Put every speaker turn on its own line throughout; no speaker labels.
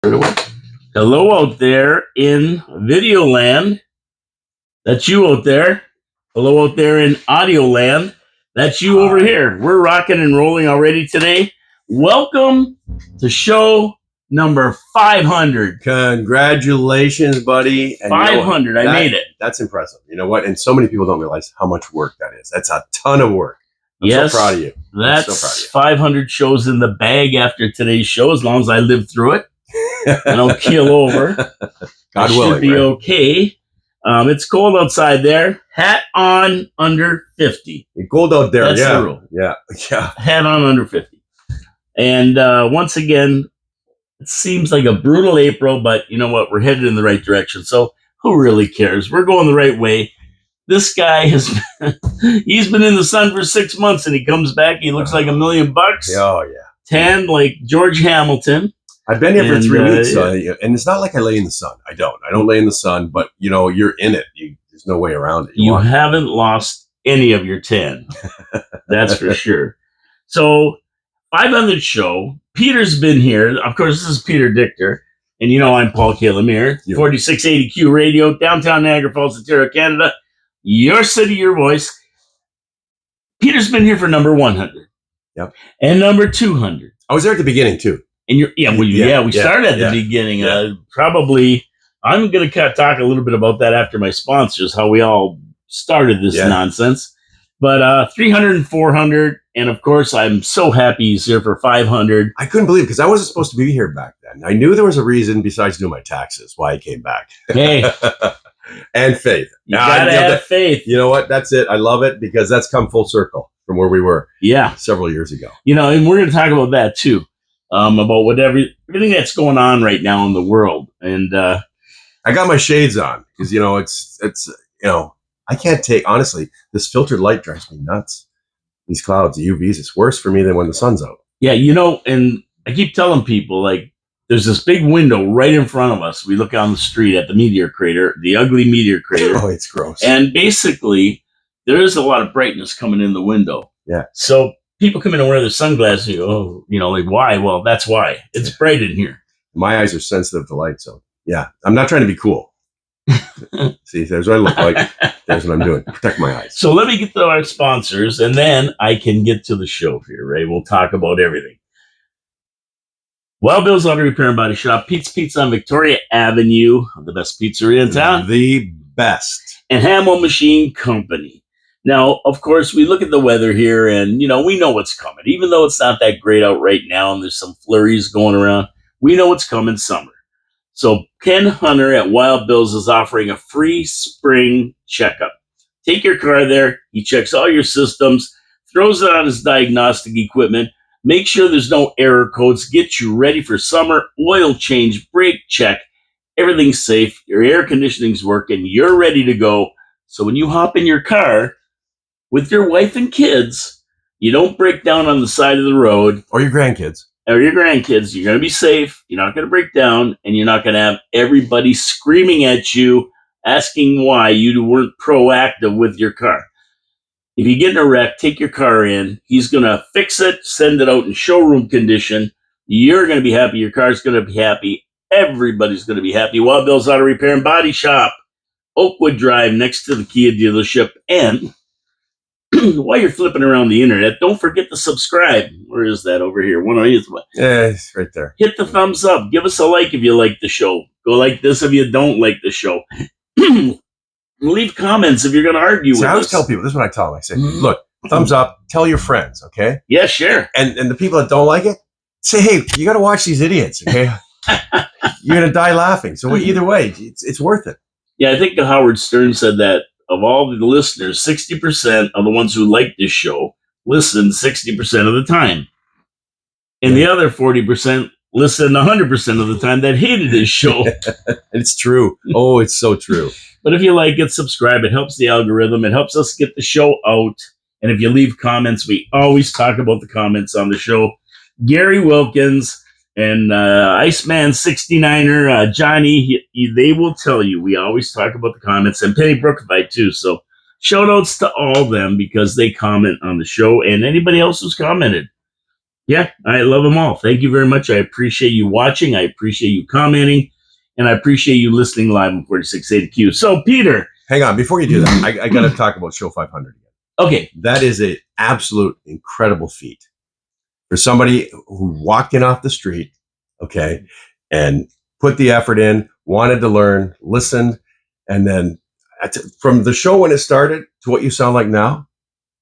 Hello out there in video land. That's you out there. Hello out there in audio land. That's you over here. We're rocking and rolling already today. Welcome to show number 500.
Congratulations, buddy.
And 500. I made it.
That's impressive. You know what? And so many people don't realize how much work that is. That's a ton of work. I'm so proud of you.
That's so proud of you. 500 shows in the bag after today's show, as long as I live through it. I don't keel over.
God willing.
Should be okay. It's cold outside there. Hat on under 50.
It's cold out there.
That's
the
rule.
Yeah.
Hat on under 50. And once again, it seems like a brutal April, but you know what? We're headed in the right direction. So who really cares? We're going the right way. This guy he's been in the sun for 6 months and he comes back. He looks like $1 million.
Oh, yeah.
Tanned like George Hamilton.
I've been here for 3 weeks, and it's not like I lay in the sun. I don't lay in the sun, but you know, you're in it. There's no way around it.
You haven't lost any of your tan. That's for sure. So 500 show. Peter's been here. Of course, this is Peter Dychtiar. And you know I'm Paul Kalamir, 4680Q Radio, downtown Niagara Falls, Ontario, Canada. Your city, your voice. Peter's been here for number 100.
Yep.
And number 200.
I was there at the beginning, too.
And we started at the beginning. Probably, I'm going to talk a little bit about that after my sponsors, how we all started this nonsense. But 300 and 400, and of course, I'm so happy he's here for 500.
I couldn't believe it because I wasn't supposed to be here back then. I knew there was a reason besides doing my taxes why I came back.
Hey.
And faith.
You gotta have faith.
You know what? That's it. I love it because that's come full circle from where we were several years ago.
You know, and we're going to talk about that too. About everything that's going on right now in the world. And
I got my shades on because, you know, it's I can't take, honestly, this filtered light drives me nuts. These clouds, the UVs, it's worse for me than when the sun's out.
Yeah, you know, and I keep telling people, like, there's this big window right in front of us. We look on the street at the meteor crater, the ugly meteor crater.
Oh, it's gross.
And basically, there is a lot of brightness coming in the window.
Yeah.
So people come in and wear their sunglasses. You go, oh, you know, like, why? Well, that's why. It's bright in here.
My eyes are sensitive to light. So, yeah, I'm not trying to be cool. See, there's what I look like. There's what I'm doing. Protect my eyes.
So let me get to our sponsors, and then I can get to the show here, right? We'll talk about everything. Wild Bill's Auto Repair and Body Shop. Pete's Pizza on Victoria Avenue. The best pizzeria in town.
The best.
And Hamill Machine Company. Now, of course, we look at the weather here, and, you know, we know what's coming. Even though it's not that great out right now, and there's some flurries going around, we know it's coming summer. So Ken Hunter at Wild Bill's is offering a free spring checkup. Take your car there. He checks all your systems, throws it on his diagnostic equipment, make sure there's no error codes, get you ready for summer, oil change, brake check. Everything's safe. Your air conditioning's working. You're ready to go. So when you hop in your car with your wife and kids, you don't break down on the side of the road.
Or your grandkids.
Or your grandkids. You're going to be safe. You're not going to break down. And you're not going to have everybody screaming at you, asking why you weren't proactive with your car. If you get in a wreck, take your car in. He's going to fix it, send it out in showroom condition. You're going to be happy. Your car's going to be happy. Everybody's going to be happy. Wild Bill's Auto Repair and Body Shop. Oakwood Drive next to the Kia dealership. And while you're flipping around the internet, don't forget to subscribe. Where is that? Over here.
Yeah, it's right there.
Hit the thumbs up. Give us a like if you like the show. Go like this if you don't like the show. Leave comments if you're going to argue with us.
I always tell people, this is what I tell them. I say, look, thumbs up, tell your friends, okay?
Yeah, sure.
And the people that don't like it, say, hey, you got to watch these idiots, okay? You're going to die laughing. So either way, it's worth it.
Yeah, I think Howard Stern said that of all the listeners, 60% of the ones who like this show listen 60% of the time. And the other 40% listen 100% of the time that hated this show.
It's true. Oh, it's so true.
But if you like it, subscribe. It helps the algorithm. It helps us get the show out. And if you leave comments, we always talk about the comments on the show. Gary Wilkins and Iceman 69er, Johnny, they will tell you. We always talk about the comments. And Penny Brookfight, too. So shout outs to all of them because they comment on the show. And anybody else who's commented. Yeah, I love them all. Thank you very much. I appreciate you watching. I appreciate you commenting. And I appreciate you listening live on 4680 Q. So, Peter.
Hang on. Before you do that, I got to talk about Show 500 again.
Okay.
That is an absolute incredible feat for somebody who walked in off the street, okay, and put the effort in, wanted to learn, listened, and then from the show when it started to what you sound like now,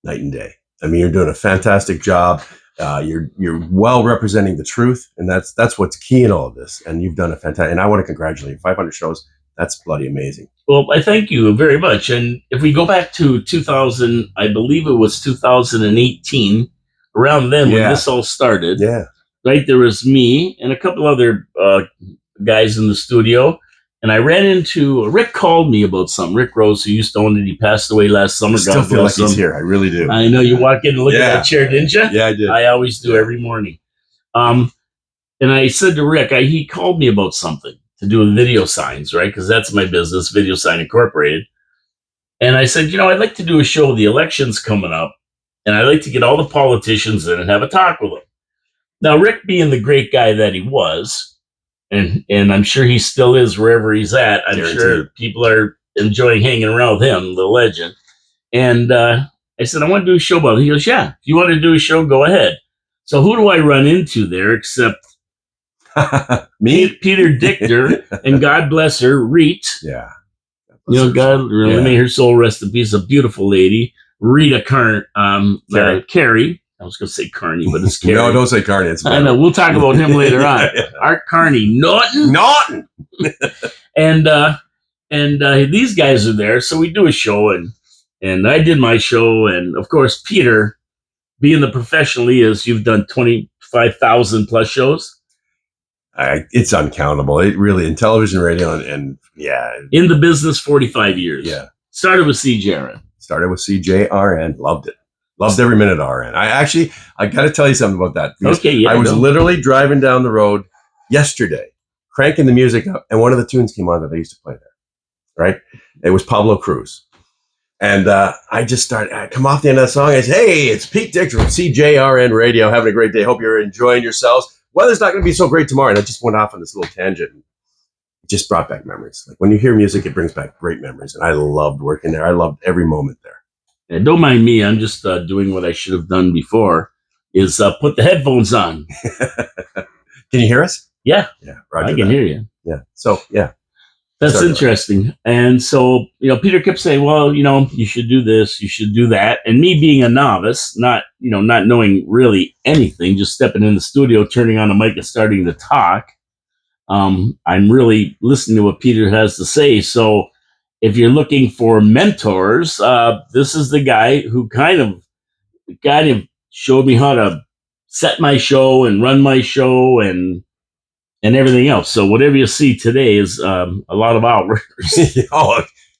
night and day. I mean, you're doing a fantastic job. You're well representing the truth, and that's what's key in all of this. And you've done a fantastic. And I want to congratulate you. 500 shows. That's bloody amazing.
Well, I thank you very much. And if we go back to 2000, I believe it was 2018, around then when this all started.
Yeah.
Right, there was me and a couple other guys in the studio. And I ran into Rick. Called me about something. Rick Rose, who used to own it, he passed away last summer.
I still feel like he's here. I really do.
I know you walk in and look at that chair, didn't you?
Yeah, I did.
I always do every morning. And I said to Rick, he called me about something to do with video signs, right? Because that's my business, Video Sign Incorporated. And I said, I'd like to do a show. The election's coming up, and I'd like to get all the politicians in and have a talk with them. Now, Rick, being the great guy that he was, and I'm sure he still is wherever he's at. I'm sure people are enjoying hanging around with him, the legend. And I said, I want to do a show about it. He goes, yeah, if you want to do a show, go ahead. So who do I run into there except
me,
Peter Dychtiar, and God bless her, Reet.
Yeah.
God, really may her soul rest in peace. A beautiful lady, Rita Carey. I was going to say Carney, but it's Carey.
No, don't say Carney.
I know. We'll talk about him later on. Art Carney, Norton. and these guys are there, so we do a show, and I did my show, and of course Peter, being the professional he is, you've done 25,000 plus shows.
It's uncountable. It really, in television, radio, and
in the business 45 years.
Yeah,
started with CJRN.
Loved it. Loved every minute of RN. I got to tell you something about that.
Okay, yeah.
I was literally driving down the road yesterday, cranking the music up, and one of the tunes came on that I used to play there. Right? It was Pablo Cruz. And I come off the end of that song. I said, hey, it's Pete Dychtiar from CJRN Radio. Having a great day. Hope you're enjoying yourselves. Weather's not going to be so great tomorrow. And I just went off on this little tangent. It just brought back memories. Like when you hear music, it brings back great memories. And I loved working there. I loved every moment there.
And don't mind me. I'm just doing what I should have done before, is put the headphones on.
Can you hear us?
Yeah.
Yeah.
I can hear you.
Yeah. So, yeah.
That's interesting. And so, Peter kept saying, well, you should do this, you should do that. And me being a novice, not knowing really anything, just stepping in the studio, turning on the mic and starting to talk. I'm really listening to what Peter has to say. So if you're looking for mentors, this is the guy who kind of showed me how to set my show and run my show and everything else. So whatever you see today is a lot of hours.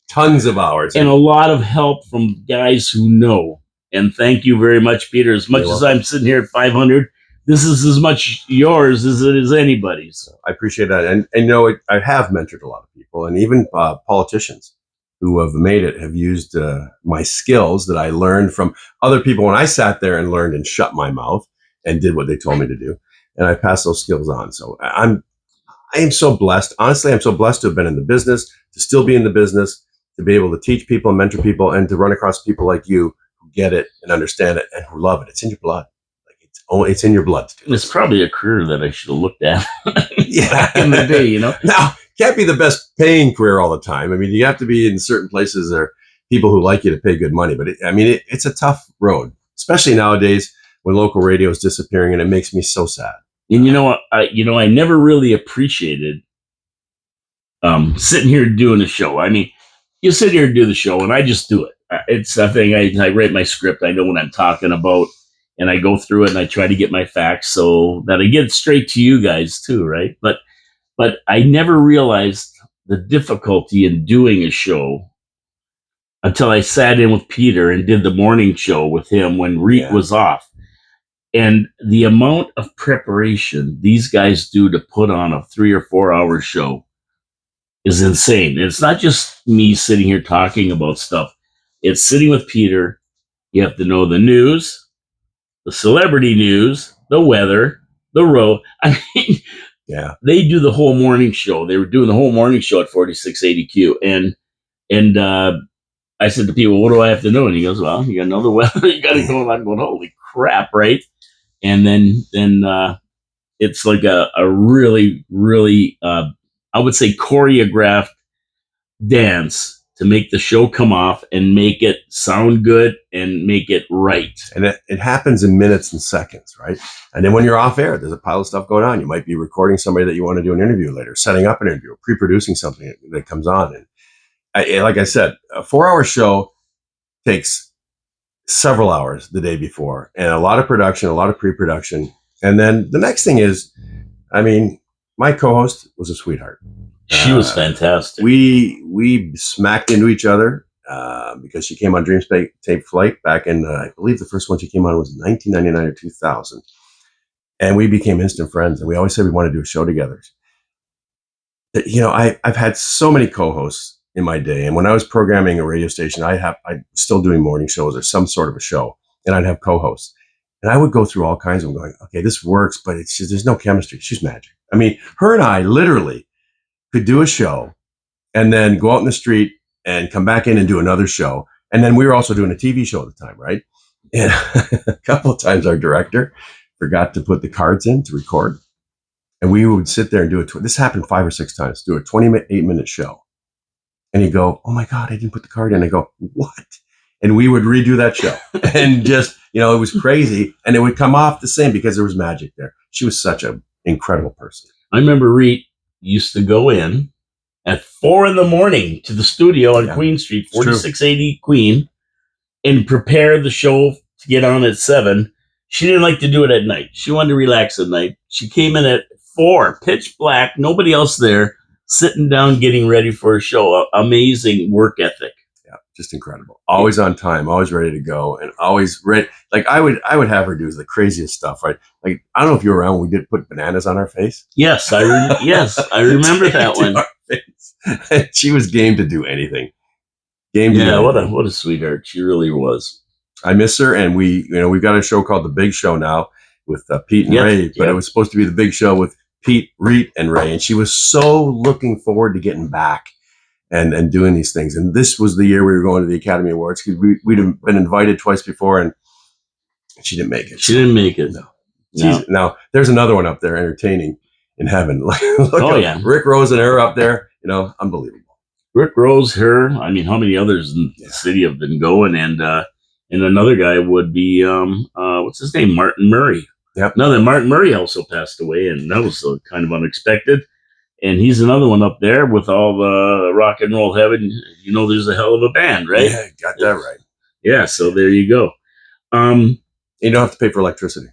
Tons of hours.
And a lot of help from guys who know. And thank you very much, Peter. As much as I'm sitting here at 500, this is as much yours as it is anybody's.
I appreciate that. And I have mentored a lot of people, and even politicians who have made it have used my skills that I learned from other people when I sat there and learned and shut my mouth and did what they told me to do. And I pass those skills on. So I am so blessed. Honestly, I'm so blessed to have been in the business, to still be in the business, to be able to teach people and mentor people, and to run across people like you who get it and understand it and who love it. It's in your blood. Like it's in your blood.
It's probably a career that I should have looked at back in the day,
Now, can't be the best paying career all the time. I mean, you have to be in certain places or people who like you to pay good money. But it's a tough road, especially nowadays when local radio is disappearing, and it makes me so sad.
And I never really appreciated sitting here doing a show. I mean, you sit here and do the show, and I just do it. It's a thing. I write my script. I know what I'm talking about, and I go through it, and I try to get my facts so that I get it straight to you guys too, right? But I never realized the difficulty in doing a show until I sat in with Peter and did the morning show with him when Reet was off. And the amount of preparation these guys do to put on a 3 or 4 hour show is insane. And it's not just me sitting here talking about stuff. It's sitting with Peter. You have to know the news, the celebrity news, the weather, the road. I mean,
Yeah.
they do the whole morning show. They were doing the whole morning show at 4680Q. And I said to people, what do I have to know? And he goes, well, you got to know the weather. You got to go. I'm going, holy crap, right? And then it's like a really, really, I would say, choreographed dance to make the show come off and make it sound good and make it right.
And it happens in minutes and seconds, right? And then when you're off air, there's a pile of stuff going on. You might be recording somebody that you want to do an interview later, setting up an interview, pre-producing something that comes on. And like I said, a 4-hour show takes several hours the day before, and a lot of production, a lot of pre-production. And then the next thing is, I mean, my co-host was a sweetheart.
She was fantastic.
We smacked into each other because she came on Dreams Tape Flight back in, I believe the first one she came on was 1999 or 2000. And we became instant friends. And we always said we want to do a show together. You know, I've had so many co-hosts in my day. And when I was programming a radio station, I'm still doing morning shows or some sort of a show. And I'd have co-hosts. And I would go through all kinds of them going, okay, this works, but it's just, there's no chemistry. She's magic. I mean, her and I literally could do a show and then go out in the street and come back in and do another show. And then we were also doing a TV show at the time, right? And a couple of times our director forgot to put the cards in to record. And we would sit there and do it. This happened 5 or 6 times, do a 28-minute show. And he'd go, oh my God, I didn't put the card in. I go, what? And we would redo that show. And just, you know, it was crazy. And it would come off the same because there was magic there. She was such an incredible person.
I remember Reet used to go in at 4 a.m. to the studio on Queen Street, 4680 Queen, and prepare the show to get on at 7. She didn't like to do it at night. She wanted to relax at night. She came in at 4, pitch black, nobody else there, sitting down, getting ready for a show. Amazing work ethic.
Yeah, just incredible. Always on time, always ready to go, and always ready. Like I would have her do the craziest stuff, right? Like, I don't know if you were around when we did put bananas on our face.
Yes, I remember that one.
She was game to do anything.
What a sweetheart. She really was.
I miss her, and we've got a show called The Big Show now with Pete and Ray, but it was supposed to be The Big Show with Pete, Reet, and Ray, and she was so looking forward to getting back and doing these things. And this was the year we were going to the Academy Awards because we'd been invited twice before, and she didn't make it.
She didn't make it.
No. Now there's another one up there entertaining in heaven.
Look,
Rick Rose and her up there, unbelievable.
Rick Rose, her. I mean, how many others in the city have been going? And another guy would be what's his name, Martin Murray.
Yep.
Now that Martin Murray also passed away, and that was kind of unexpected. And he's another one up there with all the rock and roll heaven. You know, there's a hell of a band, right?
Yeah, got that right.
Yeah, so there you go.
You don't have to pay for electricity.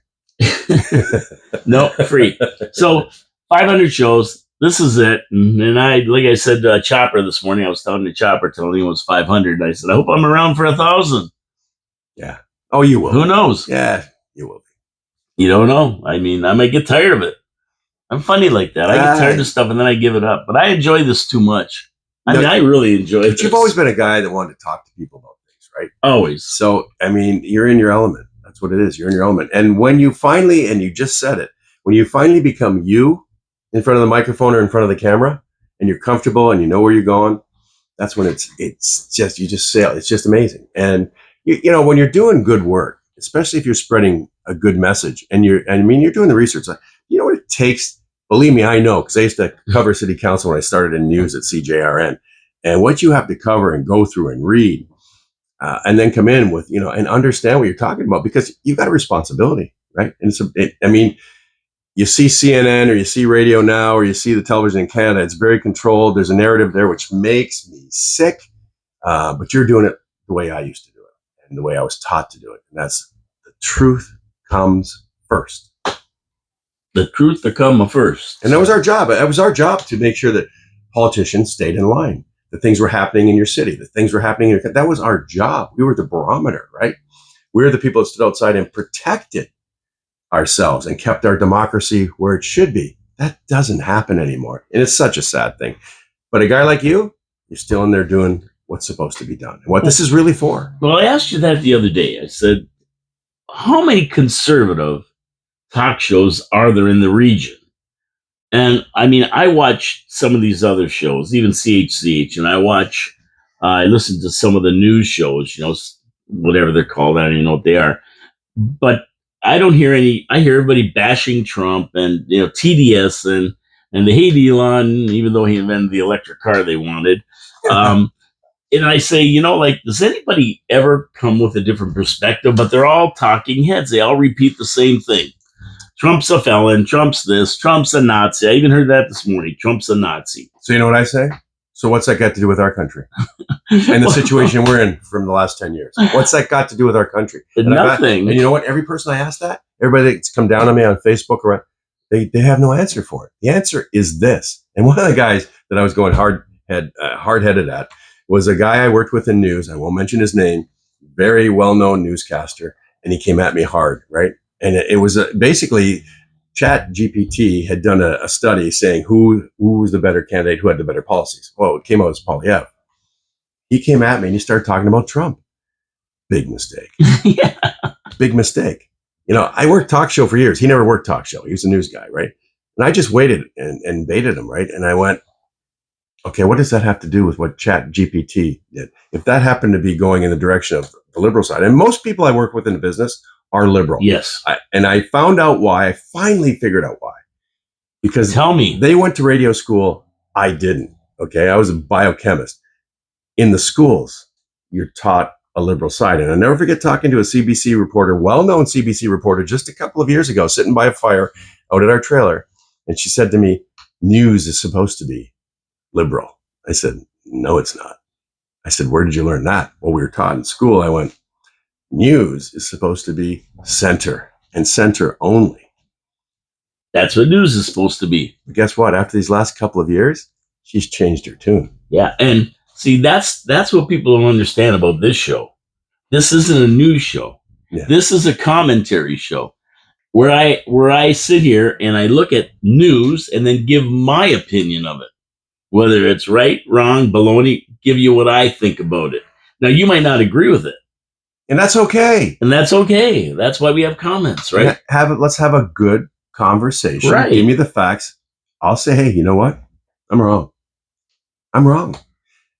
No, free. So 500 shows. This is it. And I, like I said, Chopper this morning, I was telling the Chopper, telling him it was 500. And I said, I hope I'm around for 1,000.
Yeah. Oh, you will.
Who knows?
Yeah, you will be.
You don't know. I mean, I might get tired of it. I'm funny like that. I get tired of stuff and then I give it up. But I enjoy this too much. I really enjoy it.
But you've always been a guy that wanted to talk to people about things, right?
Always.
So, I mean, you're in your element. That's what it is. You're in your element. And when you finally, and you just said it, when you finally become you in front of the microphone or in front of the camera, and you're comfortable and you know where you're going, that's when it's just, you just sail. It's just amazing. And, when you're doing good work, especially if you're spreading a good message and you're doing the research, you know what it takes? Believe me, I know, because I used to cover city council when I started in news at CJRN, and what you have to cover and go through and read, and then come in with, and understand what you're talking about, because you've got a responsibility, right? And you see CNN or you see radio now or you see the television in Canada, it's very controlled. There's a narrative there, which makes me sick, but you're doing it the way I used to do it and the way I was taught to do it. And that's the truth comes first.
The truth to come first.
And that was our job. It was our job to make sure that politicians stayed in line. The things were happening in your city. The things were happening in your, that was our job. We were the barometer, right? We were the people that stood outside and protected ourselves and kept our democracy where it should be. That doesn't happen anymore. And it's such a sad thing. But a guy like you're still in there doing what's supposed to be done and what this is really for.
Well, I asked you that the other day. I said, how many conservative talk shows are there in the region? And I mean, I watch some of these other shows, even CHCH, and I listen to some of the news shows, whatever they're called. I don't even know what they are. But I don't hear any. I hear everybody bashing Trump and TDS and they hate Elon, even though he invented the electric car they wanted. Um, and I say, like, does anybody ever come with a different perspective? But they're all talking heads. They all repeat the same thing. Trump's a felon. Trump's this. Trump's a Nazi. I even heard that this morning. Trump's a Nazi.
So you know what I say? So what's that got to do with our country and the situation we're in from the last 10 years? What's that got to do with our country?
Nothing.
And you know what? Every person I ask that, everybody that's come down on me on Facebook, or they have no answer for it. The answer is this. And one of the guys that I was going hard-headed at was a guy I worked with in news. I won't mention his name. Very well-known newscaster. And he came at me hard, right? And it was basically Chat GPT had done a study saying who was the better candidate, who had the better policies. Well, it came out as Polyev. He came at me and he started talking about Trump. Big mistake.
Yeah.
Big mistake. I worked talk show for years. He never worked talk show. He was a news guy, right? And I just waited and baited him, right? And I went, okay, what does that have to do with what Chat GPT did? If that happened to be going in the direction of the liberal side, and most people I work with in the business are liberal.
Yes.
And I found out why. I finally figured out why. Because
tell me,
they went to radio school. I didn't. Okay. I was a biochemist. In the schools, you're taught a liberal side. And I'll never forget talking to a CBC reporter, well-known CBC reporter, just a couple of years ago, sitting by a fire out at our trailer. And she said to me, news is supposed to be liberal. I said, no, it's not. I said, where did you learn that? Well, we were taught in school. I went, news is supposed to be center and center only.
That's what news is supposed to be.
But guess what? After these last couple of years, she's changed her tune.
Yeah. And see, that's what people don't understand about this show. This isn't a news show. Yeah. This is a commentary show where I sit here and I look at news and then give my opinion of it. Whether it's right, wrong, baloney, give you what I think about it. Now, you might not agree with it.
And that's okay.
That's why we have comments, right?
Let's have a good conversation.
Right.
Give me the facts. I'll say, hey, you know what? I'm wrong.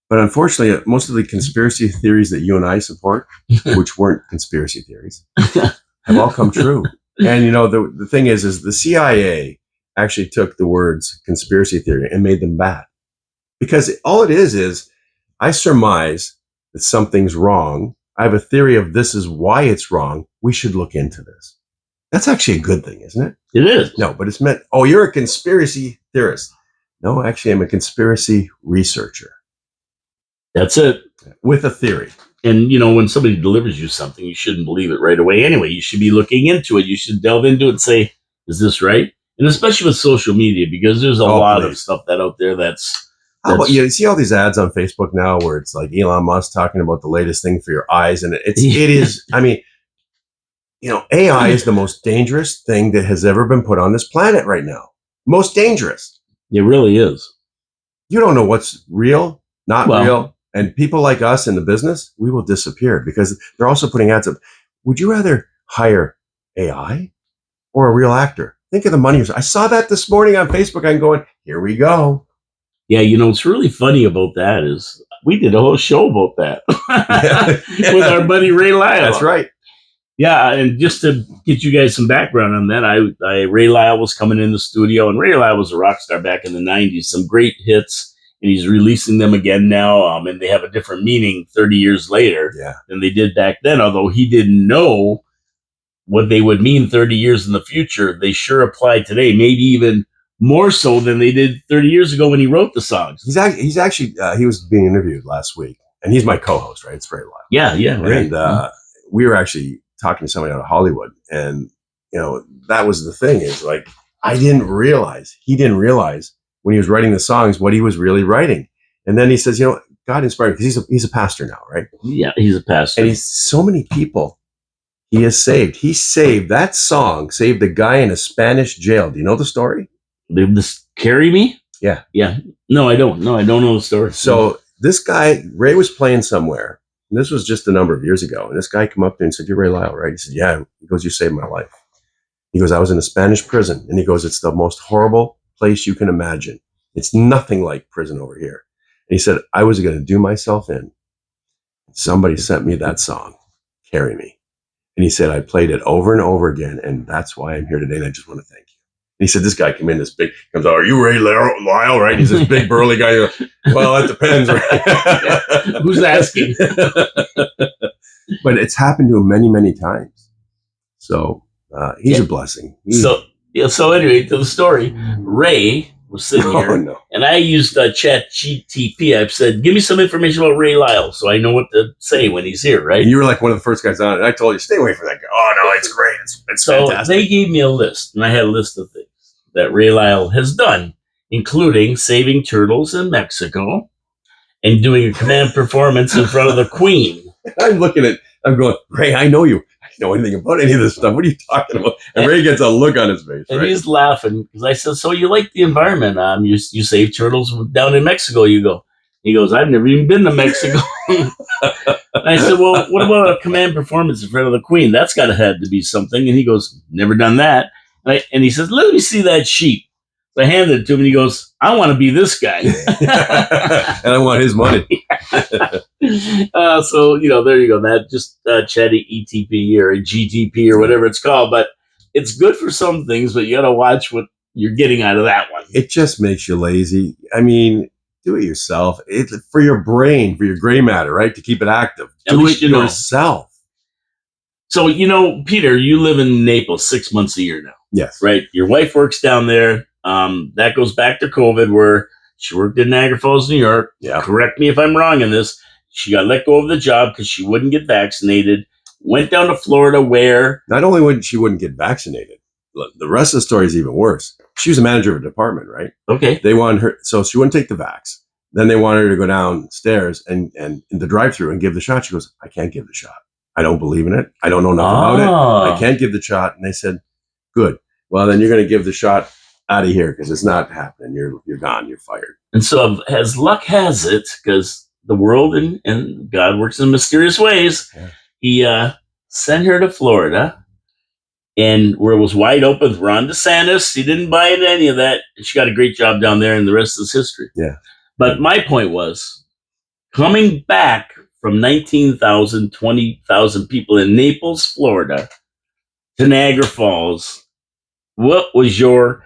But unfortunately, most of the conspiracy theories that you and I support, which weren't conspiracy theories, have all come true. And, the thing is the CIA actually took the words conspiracy theory and made them bad. Because all it is I surmise that something's wrong. I have a theory of this is why it's wrong. We should look into this. That's actually a good thing, isn't it?
It is.
No, but it's meant, oh, you're a conspiracy theorist. No, actually, I'm a conspiracy researcher.
That's it.
With a theory.
And, when somebody delivers you something, you shouldn't believe it right away anyway. You should be looking into it. You should delve into it and say, is this right? And especially with social media, because there's a lot of stuff out there that's...
How about you see all these ads on Facebook now where it's like Elon Musk talking about the latest thing for your eyes. And it is, I mean, AI is the most dangerous thing that has ever been put on this planet right now. Most dangerous.
It really is.
You don't know what's real, not real. And people like us in the business, we will disappear because they're also putting ads up. Would you rather hire AI or a real actor? Think of the money. I saw that this morning on Facebook. I'm going, here we go.
Yeah, what's really funny about that is we did a whole show about that with our buddy Ray Lyle.
That's right.
Yeah, and just to get you guys some background on that, Ray Lyle was coming in the studio, and Ray Lyle was a rock star back in the 90s. Some great hits, and he's releasing them again now, and they have a different meaning 30 years later than they did back then, although he didn't know what they would mean 30 years in the future. They sure apply today, maybe even more so than they did 30 years ago when he wrote the songs.
He's actually he was being interviewed last week, and he's my co-host, right? It's Ray Lyle.
Yeah, right.
And we were actually talking to somebody out of Hollywood, and that was the thing is like he didn't realize when he was writing the songs what he was really writing. And then he says, God inspired, because he's a pastor now, right?
Yeah, he's a pastor,
and he's so many people he has saved. He saved that song, saved a guy in a Spanish jail. Do you know the story?
This Carry Me?
Yeah.
No, I don't. No, I don't know the story.
So this guy, Ray was playing somewhere, and this was just a number of years ago. And this guy came up to him and said, "You're Ray Lyle, right?" He said, "Yeah." He goes, "You saved my life." He goes, I was in a Spanish prison. And he goes, it's the most horrible place you can imagine. It's nothing like prison over here. And he said, I was going to do myself in. Somebody sent me that song, Carry Me. And he said, I played it over and over again. And that's why I'm here today. And I just want to thank you. And he said, this guy came in, this big, comes out, are you Ray Lyle, right? And he's this big burly guy. Well, that depends, right?
Who's asking?
But it's happened to him many, many times. So he's a blessing.
So anyway, to the story, Ray was sitting here, and I used Chat GTP. I've said, give me some information about Ray Lyle so I know what to say when he's here, right?
And you were like one of the first guys on it. And I told you, stay away from that guy. Oh, no, it's great. It's
so
fantastic.
They gave me a list, and I had a list of things that Ray Lyle has done, including saving turtles in Mexico and doing a command performance in front of the Queen.
I'm going, Ray, I know you. I know anything about any of this stuff. What are you talking about? And Ray gets a look on his face.
And he's laughing because I said, so you like the environment? You save turtles down in Mexico, you go. He goes, I've never even been to Mexico. And I said, well, what about a command performance in front of the Queen? That's got to have to be something. And he goes, never done that. And he says, let me see that sheet. So I handed it to him, and he goes, I want to be this guy.
And I want his money.
So, there you go. That just chatty ETP or a GTP or whatever it's called. But it's good for some things, but you got to watch what you're getting out of that one.
It just makes you lazy. I mean, do it yourself. For your brain, for your gray matter, right? To keep it active. Do it yourself.
So, Peter, you live in Naples 6 months a year now.
Yes.
Right? Your wife works down there. That goes back to COVID, where she worked in Niagara Falls, New York.
Yeah.
Correct me if I'm wrong in this. She got let go of the job because she wouldn't get vaccinated. Went down to Florida, where
not only wouldn't she get vaccinated, the rest of the story is even worse. She was a manager of a department, right?
Okay.
They wanted her, so she wouldn't take the vax. Then they wanted her to go downstairs and in the drive-through and give the shot. She goes, I can't give the shot. I don't believe in it. I don't know nothing about it. I can't give the shot. And they said, good. Well, then you're going to give the shot out of here because it's not happening. You're gone. You're fired.
And so, as luck has it, because the world and God works in mysterious ways, he sent her to Florida, and where it was wide open with Ron DeSantis. He didn't buy into any of that. She got a great job down there, and the rest is history.
Yeah.
But my point was, coming back from 19,000, 20,000 people in Naples, Florida, to Niagara Falls, what was your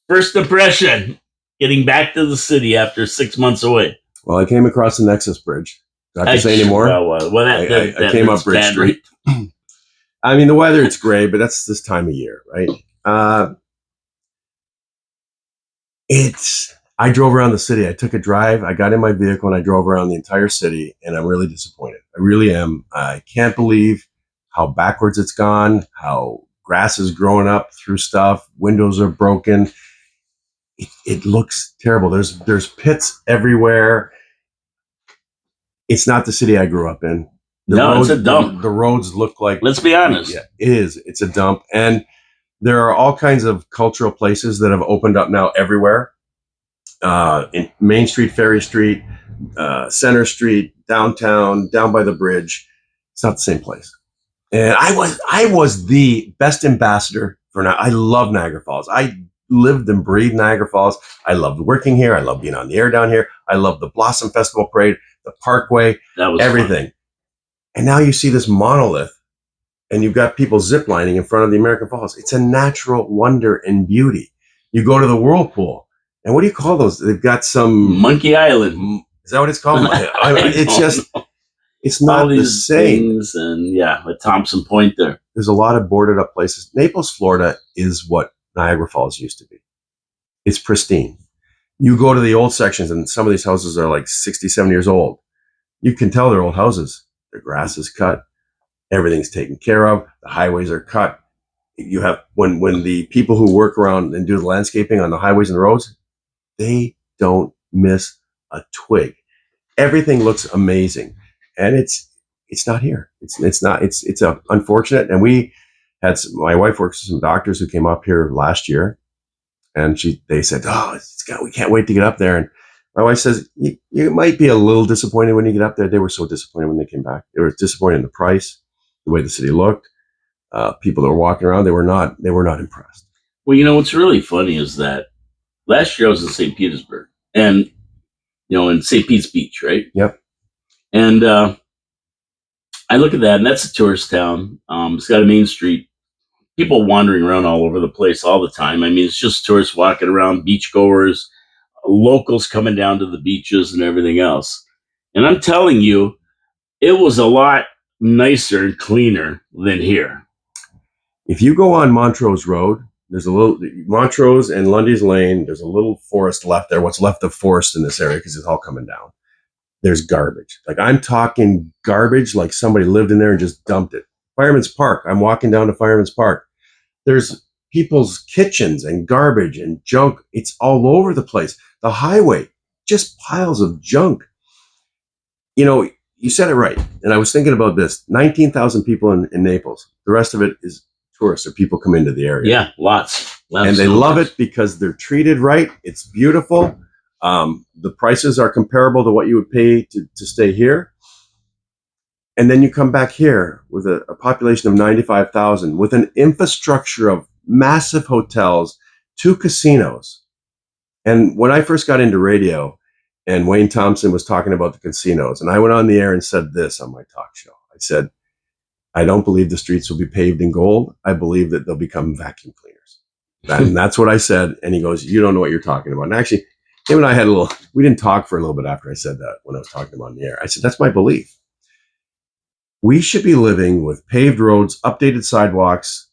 first impression getting back to the city after 6 months away?
Well, I came across the Nexus Bridge. Do I have to say anymore? I came up Bridge Street. I mean, the weather, it's gray, but that's this time of year, right? I drove around the city. I took a drive. I got in my vehicle and I drove around the entire city, and I'm really disappointed. I really am. I can't believe how backwards it's gone, how grass is growing up through stuff. Windows are broken. It looks terrible. There's pits everywhere. It's not the city I grew up in.
It's a dump.
The roads look like...
Let's be honest.
Yeah, it is. It's a dump. And there are all kinds of cultural places that have opened up now everywhere. In Main Street, Ferry Street, Center Street, downtown, down by the bridge. It's not the same place. And I was the best ambassador for I love Niagara Falls. I lived and breathed Niagara Falls. I loved working here. I loved being on the air down here. I loved the Blossom Festival Parade, the Parkway, everything. Fun. And now you see this monolith, and you've got people ziplining in front of the American Falls. It's a natural wonder and beauty. You go to the whirlpool, and what do you call those? They've got some...
Monkey Island.
Is that what it's called? It's just... It's not the same.
Things and at Thompson Point there.
There's a lot of boarded up places. Naples, Florida is what Niagara Falls used to be. It's pristine. You go to the old sections, and some of these houses are like 60, 70 years old. You can tell they're old houses. The grass is cut. Everything's taken care of. The highways are cut. You have, when the people who work around and do the landscaping on the highways and the roads, they don't miss a twig. Everything looks amazing. And it's not here. It's unfortunate. And we had my wife works with some doctors who came up here last year, and they said, we can't wait to get up there. And my wife says, you might be a little disappointed when you get up there. They were so disappointed when they came back. They were disappointed in the price, the way the city looked. people that were walking around, they were not impressed.
Well, what's really funny is that last year I was in St. Petersburg, and in St. Pete's Beach, right?
Yep.
And I look at that, and that's a tourist town. It's got a main street, people wandering around all over the place all the time. I mean, it's just tourists walking around, beachgoers, locals coming down to the beaches, and everything else. And I'm telling you, it was a lot nicer and cleaner than here.
If you go on Montrose Road, there's a little Montrose and Lundy's Lane. There's a little forest left there. What's left of forest in this area because it's all coming down. There's garbage. Like I'm talking garbage, like somebody lived in there and just dumped it. Fireman's Park. I'm walking down to Fireman's Park. There's people's kitchens and garbage and junk. It's all over the place. The highway, just piles of junk. You said it right. And I was thinking about this. 19,000 people in Naples. The rest of it is tourists or people come into the area.
Yeah, lots.
And they love it because they're treated right. It's beautiful. The prices are comparable to what you would pay to stay here. And then you come back here with a population of 95,000 with an infrastructure of massive hotels, 2 casinos. And when I first got into radio and Wayne Thompson was talking about the casinos, and I went on the air and said this on my talk show, I said, I don't believe the streets will be paved in gold. I believe that they'll become vacuum cleaners. And that's what I said. And he goes, you don't know what you're talking about. And actually, him and I had we didn't talk for a little bit after I said that when I was talking to him on the air. I said, that's my belief. We should be living with paved roads, updated sidewalks,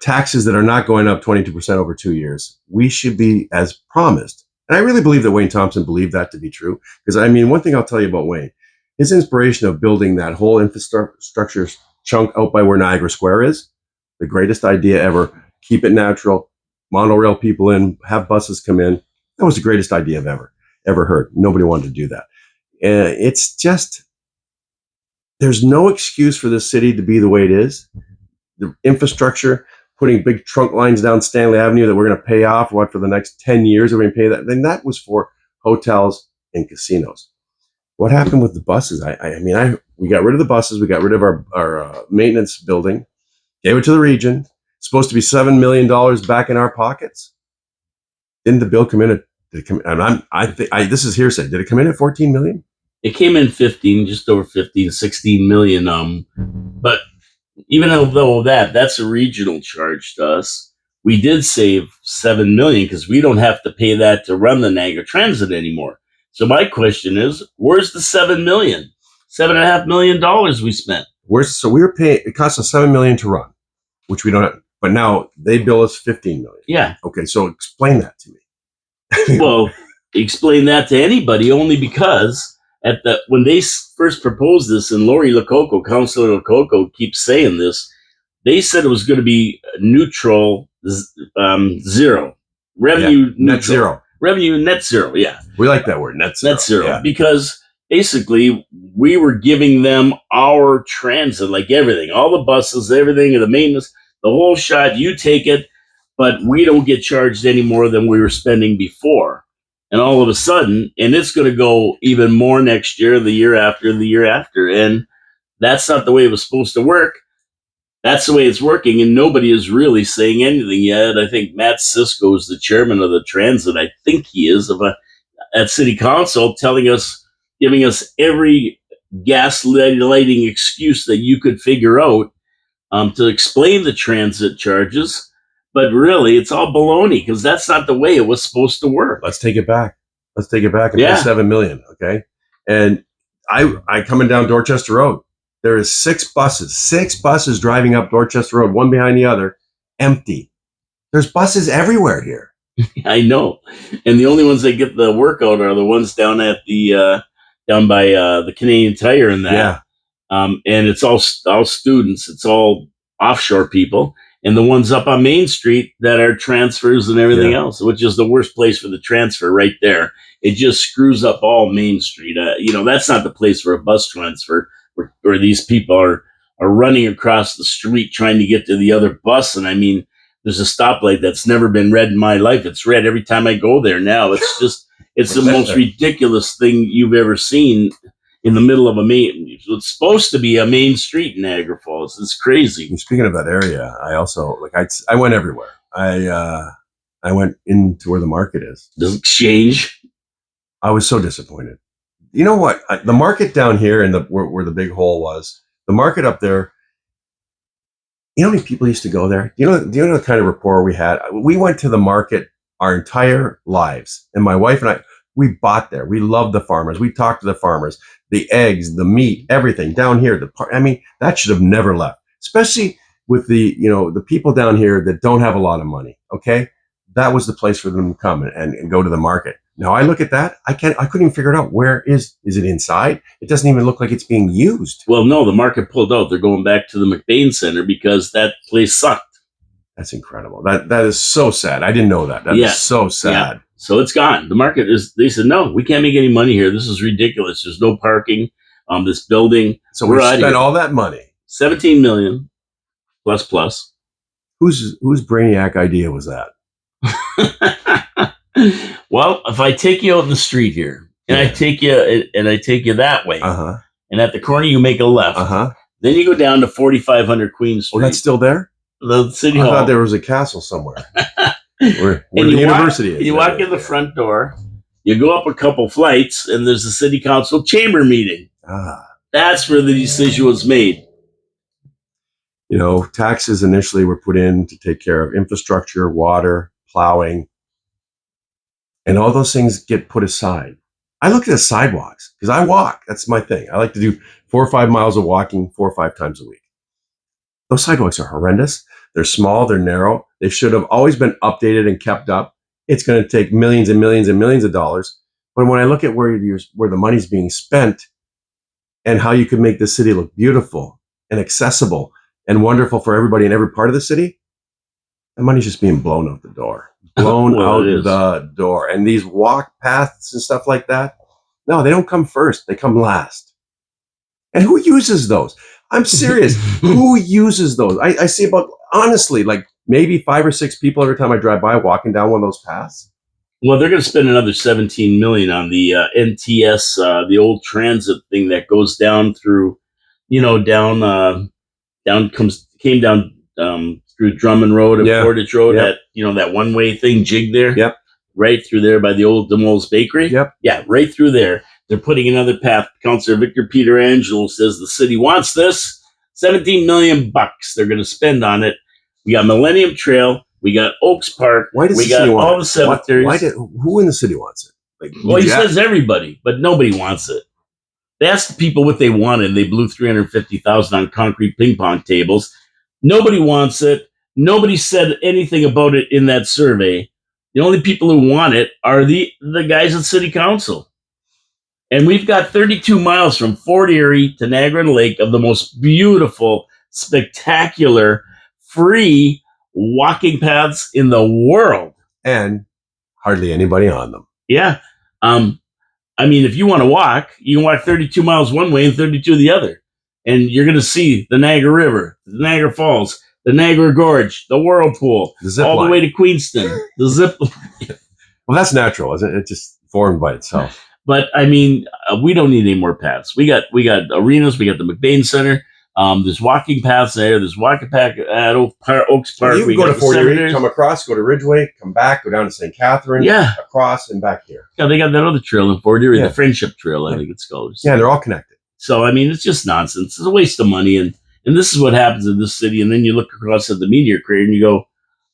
taxes that are not going up 22% over 2 years. We should be as promised. And I really believe that Wayne Thompson believed that to be true. Because, one thing I'll tell you about Wayne, his inspiration of building that whole infrastructure chunk out by where Niagara Square is, the greatest idea ever. Keep it natural, monorail people in, have buses come in. That was the greatest idea I've ever heard. Nobody wanted to do that. It's just, there's no excuse for this city to be the way it is. The infrastructure, putting big trunk lines down Stanley Avenue that we're going to pay off, for the next 10 years, we're going to pay that. Then that was for hotels and casinos. What happened with the buses? We got rid of the buses. We got rid of our maintenance building, gave it to the region. It's supposed to be $7 million back in our pockets. Didn't the bill come in this is hearsay. Did it come in at 14 million?
It came in 15, just over 15, 16 million. But even though that's a regional charge to us, we did save 7 million because we don't have to pay that to run the Niagara Transit anymore. So my question is, where's the 7 million? $7.5 million we spent.
So we were paying, it cost us 7 million to run, which we don't have, but now they bill us 15 million.
Yeah.
Okay, so explain that to me.
Well, explain that to anybody only because when they first proposed this, and Lori Lococo, Councilor Lococo keeps saying this, they said it was going to be neutral, zero. Revenue neutral.
Net zero.
Revenue net zero, yeah.
We like that word, net zero.
Net zero,
yeah.
Because basically we were giving them our transit, like everything, all the buses, everything, the maintenance, the whole shot, you take it, but we don't get charged any more than we were spending before. And all of a sudden, and it's going to go even more next year, the year after, the year after. And that's not the way it was supposed to work. That's the way it's working, and nobody is really saying anything yet. I think Matt Cisco is the chairman of the transit. I think he is at City Council, giving us every gaslighting excuse that you could figure out to explain the transit charges. But really, it's all baloney because that's not the way it was supposed to work.
Let's take it back. And pay 7 million. Okay. And I coming down Dorchester Road. There is 6 buses driving up Dorchester Road, one behind the other, empty. There's buses everywhere here.
I know. And the only ones that get the workout are the ones down at down by the Canadian Tire and that.
Yeah.
And it's all students. It's all offshore people. And the ones up on Main Street that are transfers and everything else, which is the worst place for the transfer right there. It just screws up all Main Street. That's not the place for a bus transfer where these people are running across the street trying to get to the other bus. And there's a stoplight that's never been red in my life. It's red every time I go there now. It's just, it's the most ridiculous thing you've ever seen in the middle of It's supposed to be a main street in Niagara Falls. It's crazy.
And speaking of that area, I also I went everywhere. I went into where the market is.
The exchange.
I was so disappointed. You know what? The market down here and where the big hole was, the market up there. You know how many people used to go there? Do you know the kind of rapport we had? We went to the market our entire lives, and my wife and I, we bought there. We loved the farmers. We talked to the farmers, the eggs, the meat, everything down here. I mean, that should have never left, especially with the people down here that don't have a lot of money. Okay. That was the place for them to come and go to the market. Now I look at that. I couldn't even figure it out. Where is it inside? It doesn't even look like it's being used.
Well, no, the market pulled out. They're going back to the McBain Center because that place sucked.
That's incredible. That is so sad. I didn't know that. That is so sad.
Yeah. So it's gone. The market they said, no, we can't make any money here. This is ridiculous. There's no parking. This building.
So we spent all that money.
17 million plus.
Whose brainiac idea was that?
Well, if I take you out in the street here and I take you that way, and at the corner you make a left, then you go down to 4500 Queen Street.
Oh, that's still there?
The city hall.
I thought there was a castle somewhere. where the university is.
You walk in the front door, you go up a couple flights, and there's a city council chamber meeting. That's where the decision was made.
Taxes initially were put in to take care of infrastructure, water, plowing, and all those things get put aside. I look at the sidewalks because I walk. That's my thing. I like to do 4 or 5 miles of walking 4 or 5 times a week. Those sidewalks are horrendous. They're small. They're narrow. They should have always been updated and kept up. It's going to take millions and millions and millions of dollars. But when I look at where the money's being spent and how you could make the city look beautiful and accessible and wonderful for everybody in every part of the city, the money's just being blown out the door. Blown out the door. And these walk paths and stuff like that, no, they don't come first. They come last. And who uses those? I'm serious. Who uses those? I see about, honestly, like maybe 5 or 6 people every time I drive by walking down one of those paths.
Well, they're going to spend another 17 million on the NTS, the old transit thing that goes down through, came down through Drummond Road and Portage Road, that one-way thing jig there.
Yep.
Right through there by the old Demoles Bakery.
Yep.
Yeah, right through there. They're putting another path. Councillor Victor Peterangelo says the city wants this. 17 million bucks they're going to spend on it. We got Millennium Trail. We got Oaks Park.
Why does
we got all the cemeteries.
Who in the city wants it?
He says everybody, but nobody wants it. They asked the people what they wanted. They blew $350,000 on concrete ping pong tables. Nobody wants it. Nobody said anything about it in that survey. The only people who want it are the guys at City Council. And we've got 32 miles from Fort Erie to Niagara Lake of the most beautiful, spectacular, free walking paths in the world.
And hardly anybody on them.
Yeah. If you want to walk, you can walk 32 miles one way and 32 the other. And you're going to see the Niagara River, the Niagara Falls, the Niagara Gorge, the Whirlpool, all the way to Queenston, the zip line.
Well, that's natural, isn't it? It just formed by itself.
But we don't need any more paths. We got arenas. We got the McBain Center. There's walking paths there. There's walking path at Oaks Park.
You can go to Fort Erie, come across, go to Ridgeway, come back, go down to St. Catherine, across and back here.
Yeah, they got that other trail in Fort Erie, the Friendship Trail, I think it's called.
Yeah, they're all connected.
So it's just nonsense. It's a waste of money, and this is what happens in this city. And then you look across at the meteor crater and you go,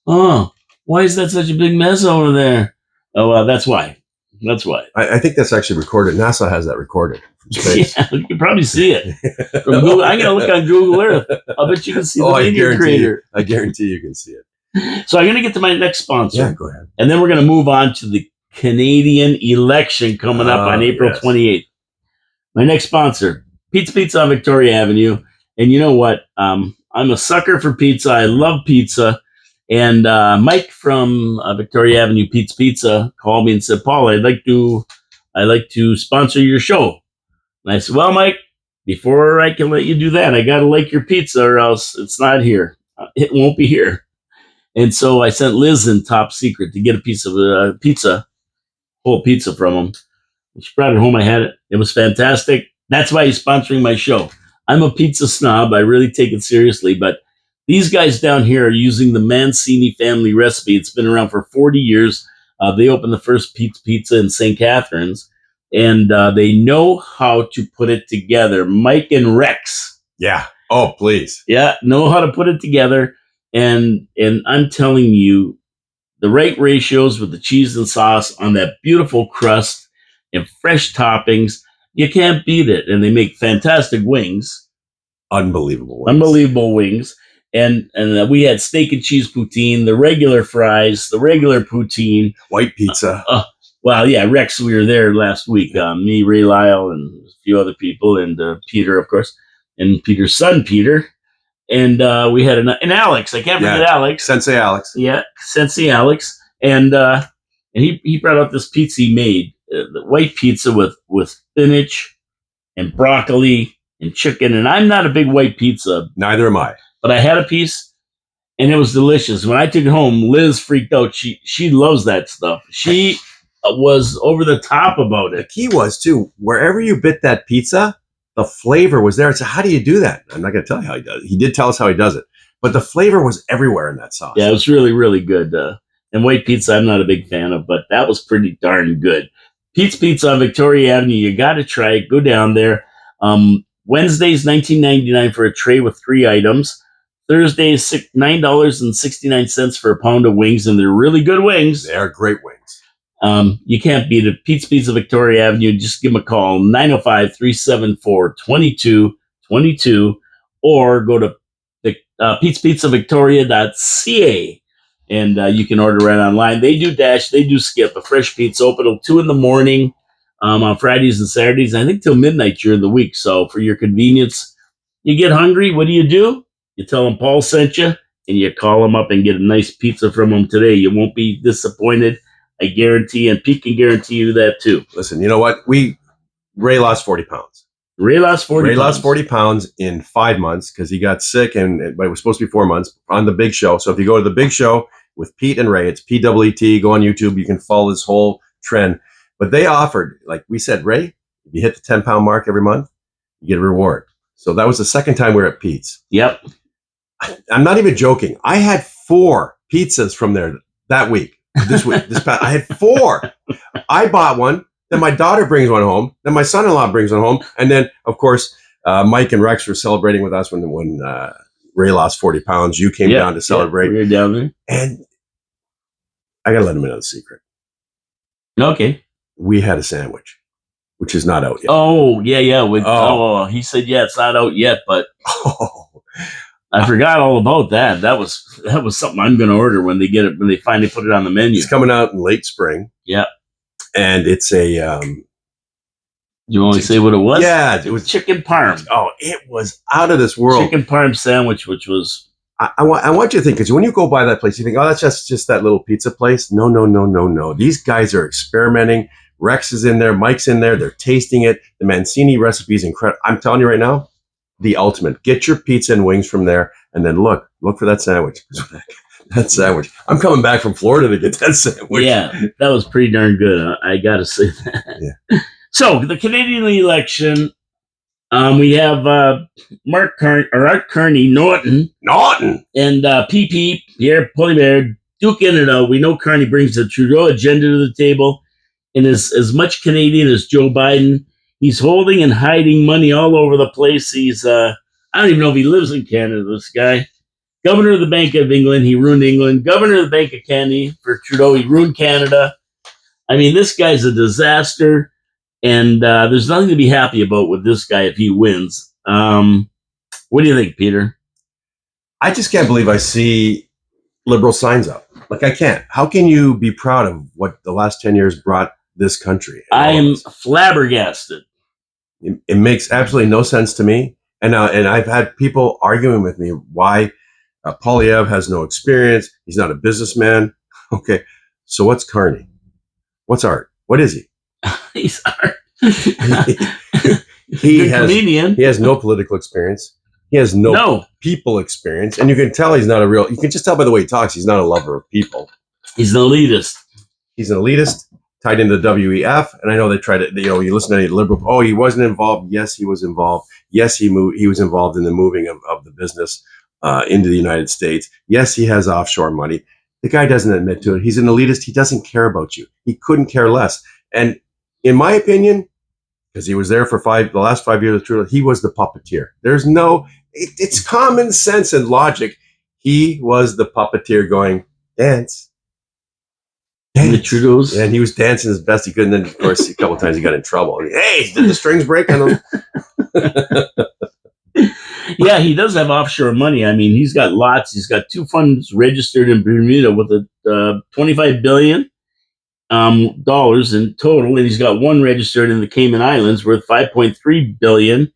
"Oh, why is that such a big mess over there?" Oh, that's why. That's why.
I think that's actually recorded. NASA has that recorded from space.
Yeah, you can probably see it from Google. I'm going to look on Google Earth. I'll bet you can see the meteor crater.
I guarantee you can see it.
So I'm going to get to my next sponsor.
Yeah, go ahead.
And then we're going to move on to the Canadian election coming up on April 28th. My next sponsor, Pizza on Victoria Avenue. And you know what? I'm a sucker for pizza. I love pizza. And Mike from Victoria Avenue Pizza called me and said, "Paul, I'd like to sponsor your show." And I said, "Well, Mike, before I can let you do that, I got to like your pizza or else it's not here. It won't be here." And so I sent Liz in top secret to get a piece of whole pizza from him. She brought it home. I had it. It was fantastic. That's why he's sponsoring my show. I'm a pizza snob. I really take it seriously, but these guys down here are using the Mancini family recipe. It's been around for 40 years. They opened the first pizza in St. Catharines, and they know how to put it together. Mike and Rex.
Yeah. Oh, please.
Yeah, know how to put it together. And I'm telling you, the right ratios with the cheese and sauce on that beautiful crust and fresh toppings, you can't beat it. And they make fantastic wings.
Unbelievable wings.
Unbelievable wings. And we had steak and cheese poutine, the regular fries, the regular poutine.
White pizza.
Well, yeah, Rex, we were there last week. Me, Ray Lyle, and a few other people, and Peter, of course, and Peter's son, Peter. And we had and Alex. I can't forget Alex.
Sensei Alex.
Yeah, Sensei Alex. And he brought out this pizza he made, the white pizza with spinach and broccoli and chicken. And I'm not a big white pizza.
Neither am I.
But I had a piece, and it was delicious. When I took it home, Liz freaked out. She loves that stuff. She was over the top about it.
The key was, too, wherever you bit that pizza, the flavor was there. So how do you do that? I'm not going to tell you how he does it. He did tell us how he does it. But the flavor was everywhere in that sauce.
Yeah, it was really, really good. And white pizza, I'm not a big fan of, but that was pretty darn good. Pete's Pizza on Victoria Avenue. You got to try it. Go down there. Wednesday's $19.99 for a tray with 3 items. Thursday's $9.69 for a pound of wings, and they're really good wings.
They are great wings.
You can't beat it. Pete's Pizza Victoria Avenue. Just give them a call, 905-374-2222, or go to Pete'sPizzaVictoria.ca, and you can order right online. They do dash, they do skip. A fresh pizza open till 2 in the morning on Fridays and Saturdays, I think till midnight during the week. So for your convenience, you get hungry, what do? You tell them Paul sent you, and you call them up and get a nice pizza from them today. You won't be disappointed. I guarantee, and Pete can guarantee you that too.
Listen, you know what? Ray lost 40 pounds.
Ray lost 40
pounds in 5 months because he got sick, but it was supposed to be 4 months on the Big Show. So if you go to the Big Show with Pete and Ray, it's PWT. Go on YouTube. You can follow this whole trend. But they offered, like we said, Ray, if you hit the 10-pound mark every month, you get a reward. So that was the second time we were at Pete's.
Yep.
I'm not even joking. I had 4 pizzas from there that week. This past, I had 4. I bought one. Then my daughter brings one home. Then my son-in-law brings one home. And then, of course, Mike and Rex were celebrating with us when Ray lost 40 pounds. You came down to celebrate.
We were down there.
And I got to let him know the secret.
Okay.
We had a sandwich, which is not out yet.
Oh, yeah. He said, it's not out yet, but I forgot all about that. That was something I'm going to order when they get it, when they finally put it on the menu.
It's coming out in late spring.
Yeah.
And it's a...
you want to say what it was?
Yeah. It was
chicken parm.
Oh, it was out of this world.
Chicken parm sandwich, which was...
I want you to think, because when you go by that place, you think, oh, that's just that little pizza place. No. These guys are experimenting. Rex is in there. Mike's in there. They're tasting it. The Mancini recipe is incredible. I'm telling you right now, the ultimate. Get your pizza and wings from there, and then look for that sandwich. That sandwich. I'm coming back from Florida to get that sandwich.
Yeah, that was pretty darn good. I got to say that.
Yeah.
So the Canadian election, we have Art Carney, Norton, and PP, Pierre Poilievre, Duke in it out. We know Carney brings the Trudeau agenda to the table, and is as much Canadian as Joe Biden. He's holding and hiding money all over the place. He's, I don't even know if he lives in Canada, this guy. Governor of the Bank of England, he ruined England. Governor of the Bank of Canada for Trudeau, he ruined Canada. I mean, this guy's a disaster, and there's nothing to be happy about with this guy if he wins. What do you think, Peter?
I just can't believe I see liberal signs up. Like, I can't. How can you be proud of what the last 10 years brought this country?
I am flabbergasted.
It makes absolutely no sense to me. And I've had people arguing with me why Poilievre has no experience. He's not a businessman. Okay, so what's Carney? What's Art? What is he?
He's Art.
He has
comedian.
He has no political experience. He has no people experience, and you can tell he's not a real. You can just tell by the way he talks. He's not a lover of people.
He's an elitist.
He's an elitist tied into the WEF, and I know they tried to, you listen to any liberal, oh, he wasn't involved. Yes, he was involved. Yes, he was involved in the moving of the business into the United States. Yes, he has offshore money. The guy doesn't admit to it. He's an elitist. He doesn't care about you. He couldn't care less. And in my opinion, because he was there for the last 5 years of Trudeau, he was the puppeteer. There's it's common sense and logic. He was the puppeteer going, dance.
The Trudeau's.
And he was dancing as best he could. And then, of course, a couple of times he got in trouble. Hey, did the strings break on him?
Yeah, he does have offshore money. I mean, he's got lots. He's got 2 funds registered in Bermuda with $25 billion dollars in total, and he's got 1 registered in the Cayman Islands worth $5.3 billion.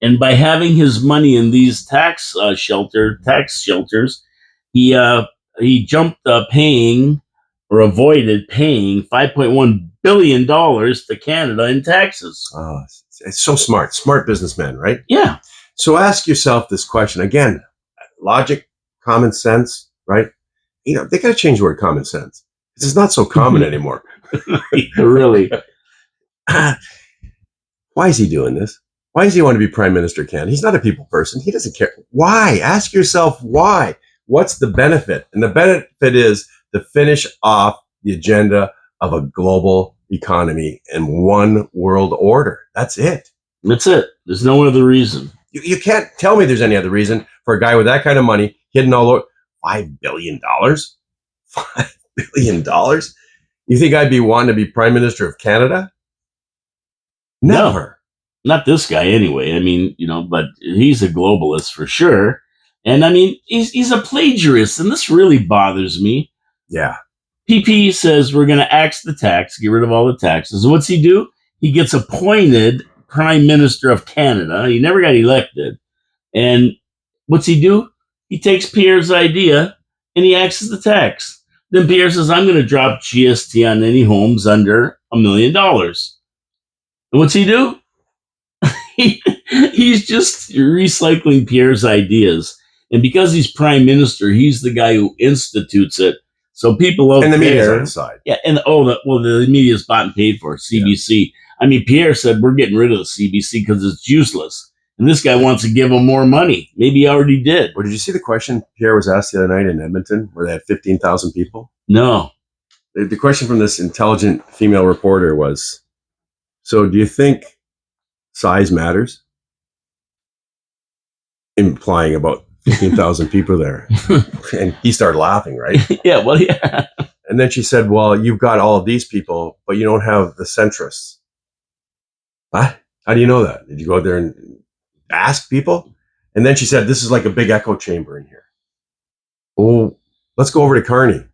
And by having his money in these tax shelters, he jumped paying or avoided paying $5.1 billion to Canada in taxes.
Oh, it's so smart businessman, right?
Yeah.
So ask yourself this question again: logic, common sense, right? They got to change the word common sense. It's not so common anymore.
Really.
Why is he doing this? Why does he want to be Prime Minister of Canada? He's not a people person. He doesn't care. Why? Ask yourself why. What's the benefit? And the benefit is to finish off the agenda of a global economy and one world order. That's it.
That's it. There's no other reason.
You can't tell me there's any other reason for a guy with that kind of money hidden all over. $5 billion? $5 billion? You think I'd be wanting to be Prime Minister of Canada? Never.
No, not this guy anyway. I mean, but he's a globalist for sure. And I mean, he's a plagiarist, and this really bothers me.
Yeah.
PP says we're going to axe the tax, get rid of all the taxes. And what's he do? He gets appointed Prime Minister of Canada. He never got elected. And what's he do? He takes Pierre's idea and he axes the tax. Then Pierre says, I'm going to drop GST on any homes under $1 million. And what's he do? He's just recycling Pierre's ideas. And because he's Prime Minister, he's the guy who institutes it. So people out there,
and the media's on the side.
Yeah, and the media's bought and paid for, CBC. Yeah. I mean, Pierre said we're getting rid of the CBC because it's useless. And this guy wants to give him more money. Maybe he already did.
Well, did you see the question Pierre was asked the other night in Edmonton where they had 15,000 people?
No.
The question from this intelligent female reporter was, so do you think size matters? Implying about 15,000 people there. And he started laughing, right?
Yeah, well, yeah.
And then she said, well, you've got all of these people, but you don't have the centrists. What? How do you know that? Did you go out there and ask people? And then she said, this is like a big echo chamber in here. Oh, let's go over to Carney.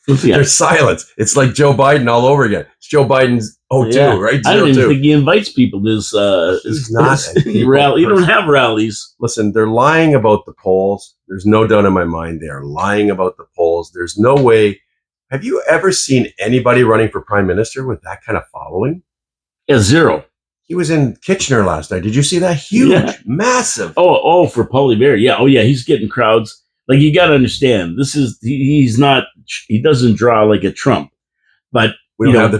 Yeah. There's silence. It's like Joe Biden all over again. It's Joe Biden's 02, yeah. Right? 02.
I don't even think he invites people to his rally. You don't have rallies.
Listen, they're lying about the polls. There's no doubt in my mind they are lying about the polls. There's no way. Have you ever seen anybody running for prime minister with that kind of following?
Yeah, zero.
He was in Kitchener last night. Did you see that? Huge, massive.
Oh, for Poilievre. Yeah. Oh, yeah. He's getting crowds. Like, you got to understand, he's not, he doesn't draw like a Trump, but we don't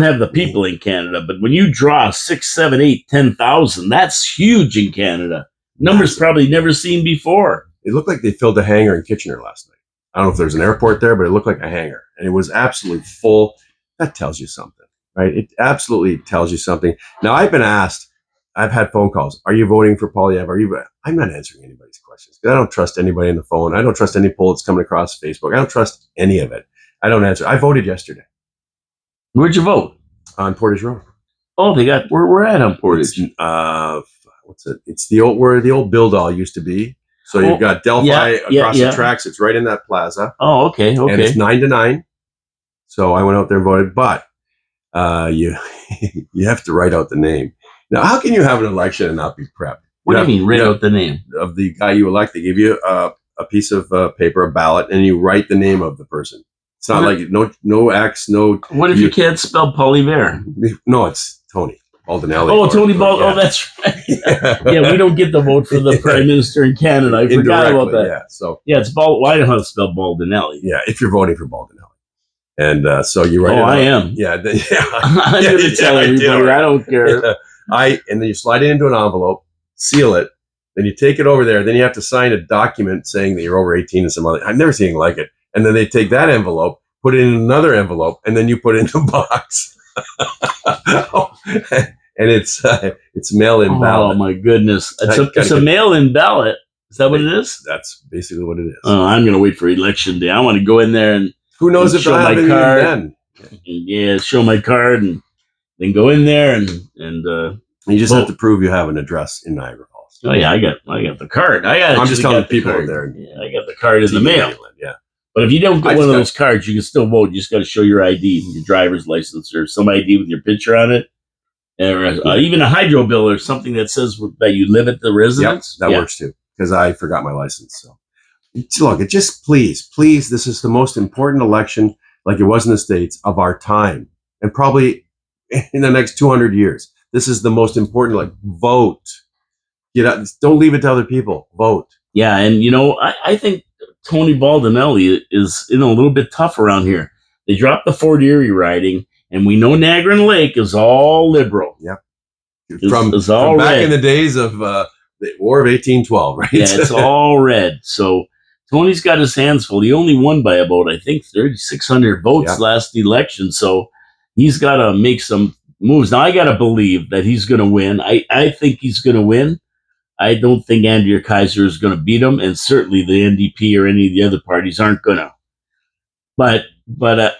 have the people in Canada. But when you draw 6, 7, 8, 10,000, that's huge in Canada. Numbers probably never seen before.
It looked like they filled a hangar in Kitchener last night. I don't know if there's an airport there, but it looked like a hangar and it was absolutely full. That tells you something, right? It absolutely tells you something. Now, I've been asked, I've had phone calls. Are you voting for Poilievre? I'm not answering anybody's questions because I don't trust anybody on the phone. I don't trust any poll that's coming across Facebook. I don't trust any of it. I don't answer. I voted yesterday.
Where'd you vote?
On Portage Road.
Oh, they got where we're at on Portage.
What's it? It's the old where the old Build-All used to be. So you've got Delphi across the tracks. It's right in that plaza.
Oh, okay.
And it's 9 to 9. So I went out there and voted, but you have to write out the name. Now, how can you have an election and not be prepped?
What do you mean, write out the name?
Of the guy you elect. They give you a piece of paper, a ballot, and you write the name of the person. It's not like no X, no...
What if you can't spell Poilievre?
No, it's Tony Baldinelli.
Oh, Tony Baldinelli. Yeah. Oh, that's right. Yeah, we don't get the vote for the Prime Minister in Canada. I forgot about that.
Yeah, so...
Yeah, it's Well, I don't know how to spell Baldinelli.
Yeah, if you're voting for Baldinelli. And so you write
Oh,
it
I
out.
am.
Yeah,
I'm going to tell everybody. I don't care.
And then you slide it into an envelope, seal it, then you take it over there. Then you have to sign a document saying that you're over 18 and some other. I've never seen anything like it. And then they take that envelope, put it in another envelope, and then you put it in the box. And it's mail-in ballot.
Oh my goodness! It's a mail-in ballot. Is that what it is?
That's basically what it is.
Oh, I'm going to wait for election day. I want to go in there and
who knows if
show
my card. Then.
Yeah, show my card and then go in there and
you just have to prove you have an address in Niagara Falls.
Oh yeah, I got the card.
I'm just telling people in there.
Yeah, I got the card in the mail.
Yeah.
But if you don't get one of those cards, you can still vote. You just got to show your ID, your driver's license, or some ID with your picture on it, or even a hydro bill or something that says that you live at the residence.
Yep, that works too, because I forgot my license. So look, just please, this is the most important election, like it was in the States, of our time, and probably in the next 200 years. This is the most important. Like, vote. Don't leave it to other people. Vote.
Yeah, and I think Tony Baldinelli is a little bit tough around here. They dropped the Fort Erie riding, and we know Niagara and Lake is all liberal.
Yeah,
from
back in the days of the War of 1812, right?
Yeah, it's all red. So Tony's got his hands full. He only won by about, I think, 3,600 votes last election. So he's got to make some moves. Now, I got to believe that he's going to win. I think he's going to win. I don't think Andrea Kaiser is going to beat him, and certainly the NDP or any of the other parties aren't going to. But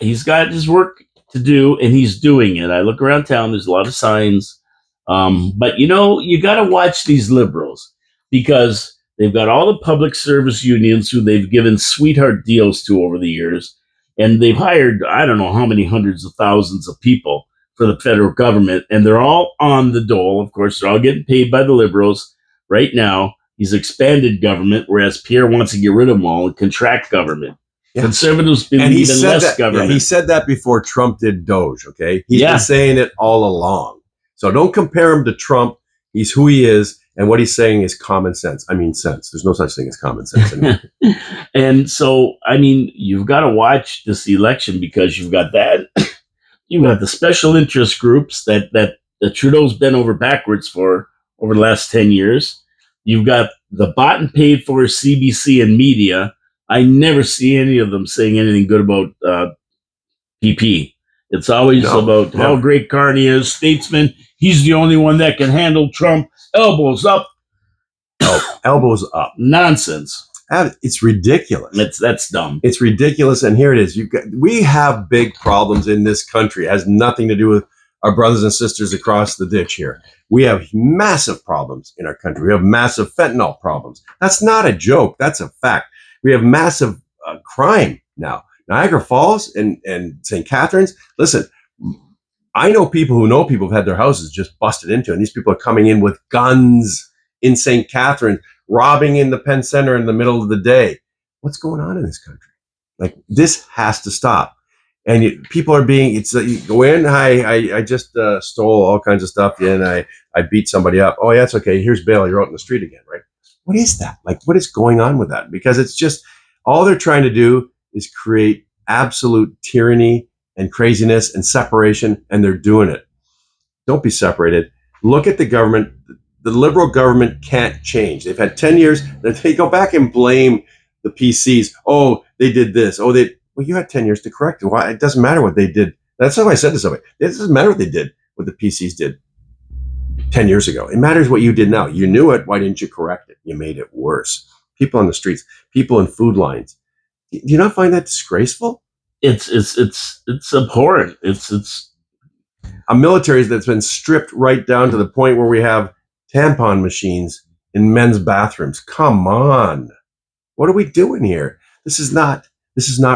he's got his work to do, and he's doing it. I look around town; there's a lot of signs. But you got to watch these liberals because they've got all the public service unions who they've given sweetheart deals to over the years, and they've hired I don't know how many hundreds of thousands of people for the federal government, and they're all on the dole. Of course, they're all getting paid by the liberals. Right now, he's expanded government, whereas Pierre wants to get rid of them all and contract government. Yeah. Conservatives believe even less government.
Yeah, he said that before Trump did Doge, okay? He's been saying it all along. So don't compare him to Trump. He's who he is, and what he's saying is common sense. I mean sense. There's no such thing as common sense anymore.
And so, you've got to watch this election because you've got that. You've got the special interest groups that Trudeau's been over backwards for over the last 10 years. You've got the bought and paid for CBC and media. I never see any of them saying anything good about PP. It's always about how great Carney is, statesman. He's the only one that can handle Trump. Elbows up.
Elbows up.
Nonsense.
It's ridiculous.
That's dumb.
It's ridiculous. And here it is. We have big problems in this country. It has nothing to do with our brothers and sisters across the ditch here. We have massive problems in our country. We have massive fentanyl problems. That's not a joke. That's a fact. We have massive crime now. Niagara Falls and St. Catharines. Listen, I know people who've had their houses just busted into, and these people are coming in with guns in St. Catharines, robbing in the Penn Center in the middle of the day. What's going on in this country? Like, this has to stop. And people are being, you go in, I just stole all kinds of stuff, and I beat somebody up. Oh, yeah, it's okay. Here's bail. You're out in the street again, right? What is that? Like, what is going on with that? Because it's just, all they're trying to do is create absolute tyranny and craziness and separation, and they're doing it. Don't be separated. Look at the government. The liberal government can't change. They've had 10 years. They go back and blame the PCs. Oh, they did this. Oh, well, you had 10 years to correct it. Why? It doesn't matter what they did. That's how I said to somebody. It doesn't matter what they did, what the PCs did 10 years ago. It matters what you did now. You knew it. Why didn't you correct it? You made it worse. People on the streets, people in food lines. Do you not find that disgraceful?
It's abhorrent. It's
a military that's been stripped right down to the point where we have tampon machines in men's bathrooms. Come on. What are we doing here? This is not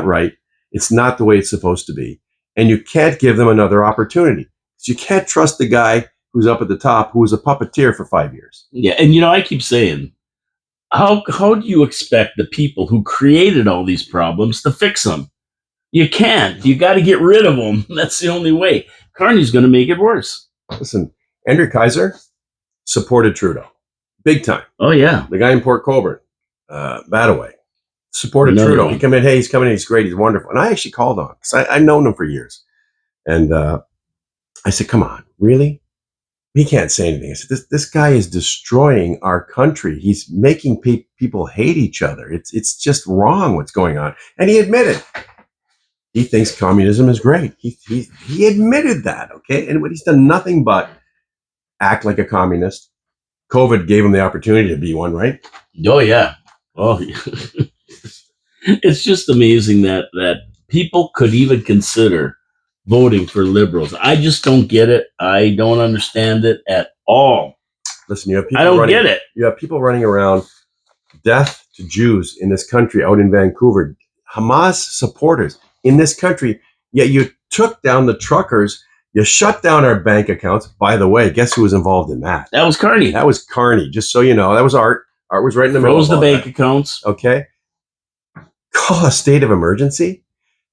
right. It's not the way it's supposed to be. And you can't give them another opportunity. You can't trust the guy who's up at the top who was a puppeteer for 5 years.
Yeah, and I keep saying, how do you expect the people who created all these problems to fix them? You can't. You got to get rid of them. That's the only way. Carney's going to make it worse.
Listen, Andrew Kaiser supported Trudeau. Big time.
Oh, yeah.
The guy in Port Colborne, Bataway, supported
Another
Trudeau. He
one.
come in, hey, he's coming in, he's great, he's wonderful. And I actually called on him because I've known him for years. And I said, come on, really? He can't say anything. I said, this guy is destroying our country. He's making people hate each other. It's just wrong what's going on. And he admitted he thinks communism is great. He admitted that, okay? And he's done nothing but act like a communist. COVID gave him the opportunity to be one, right?
Oh yeah. Oh, it's just amazing that people could even consider voting for liberals. I just don't get it. I don't understand it at all.
Listen, you have people
I don't get it.
You have people running around, death to Jews in this country out in Vancouver, Hamas supporters in this country, yet you took down the truckers, you shut down our bank accounts. By the way, guess who was involved in that?
That was Carney.
That was Carney, just so you know. That was Art. Art was right in the middle.
Froze the bank accounts.
Okay. Call a state of emergency.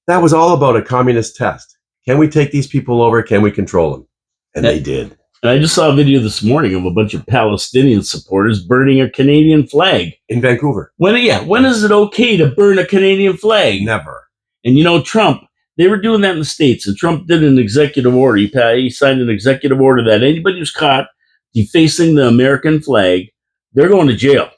That was all about a communist test. Can we take these people over? Can we control them? And they did.
And I just saw a video this morning of a bunch of Palestinian supporters burning a Canadian flag
in Vancouver.
When is it okay to burn a Canadian flag?
Never.
And Trump, they were doing that in the States, and Trump did an executive order. He signed an executive order that anybody who's caught defacing the American flag, they're going to jail.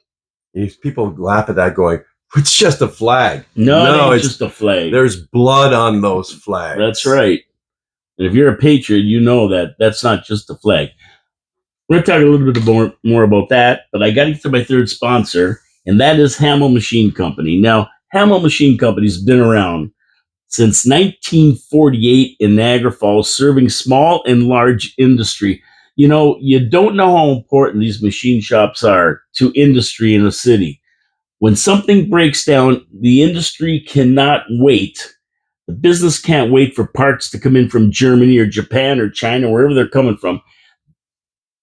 These people laugh at that going, it's just a flag.
No, it's just a flag.
There's blood on those flags.
That's right. And if you're a patriot, you know that that's not just a flag. We're going to talk a little bit more about that, but I got to get to my third sponsor, and that is Hamel Machine Company. Now, Hamel Machine Company's been around since 1948 in Niagara Falls, serving small and large industry. You don't know how important these machine shops are to industry in a city. When something breaks down, the industry cannot wait. The business can't wait for parts to come in from Germany or Japan or China, wherever they're coming from.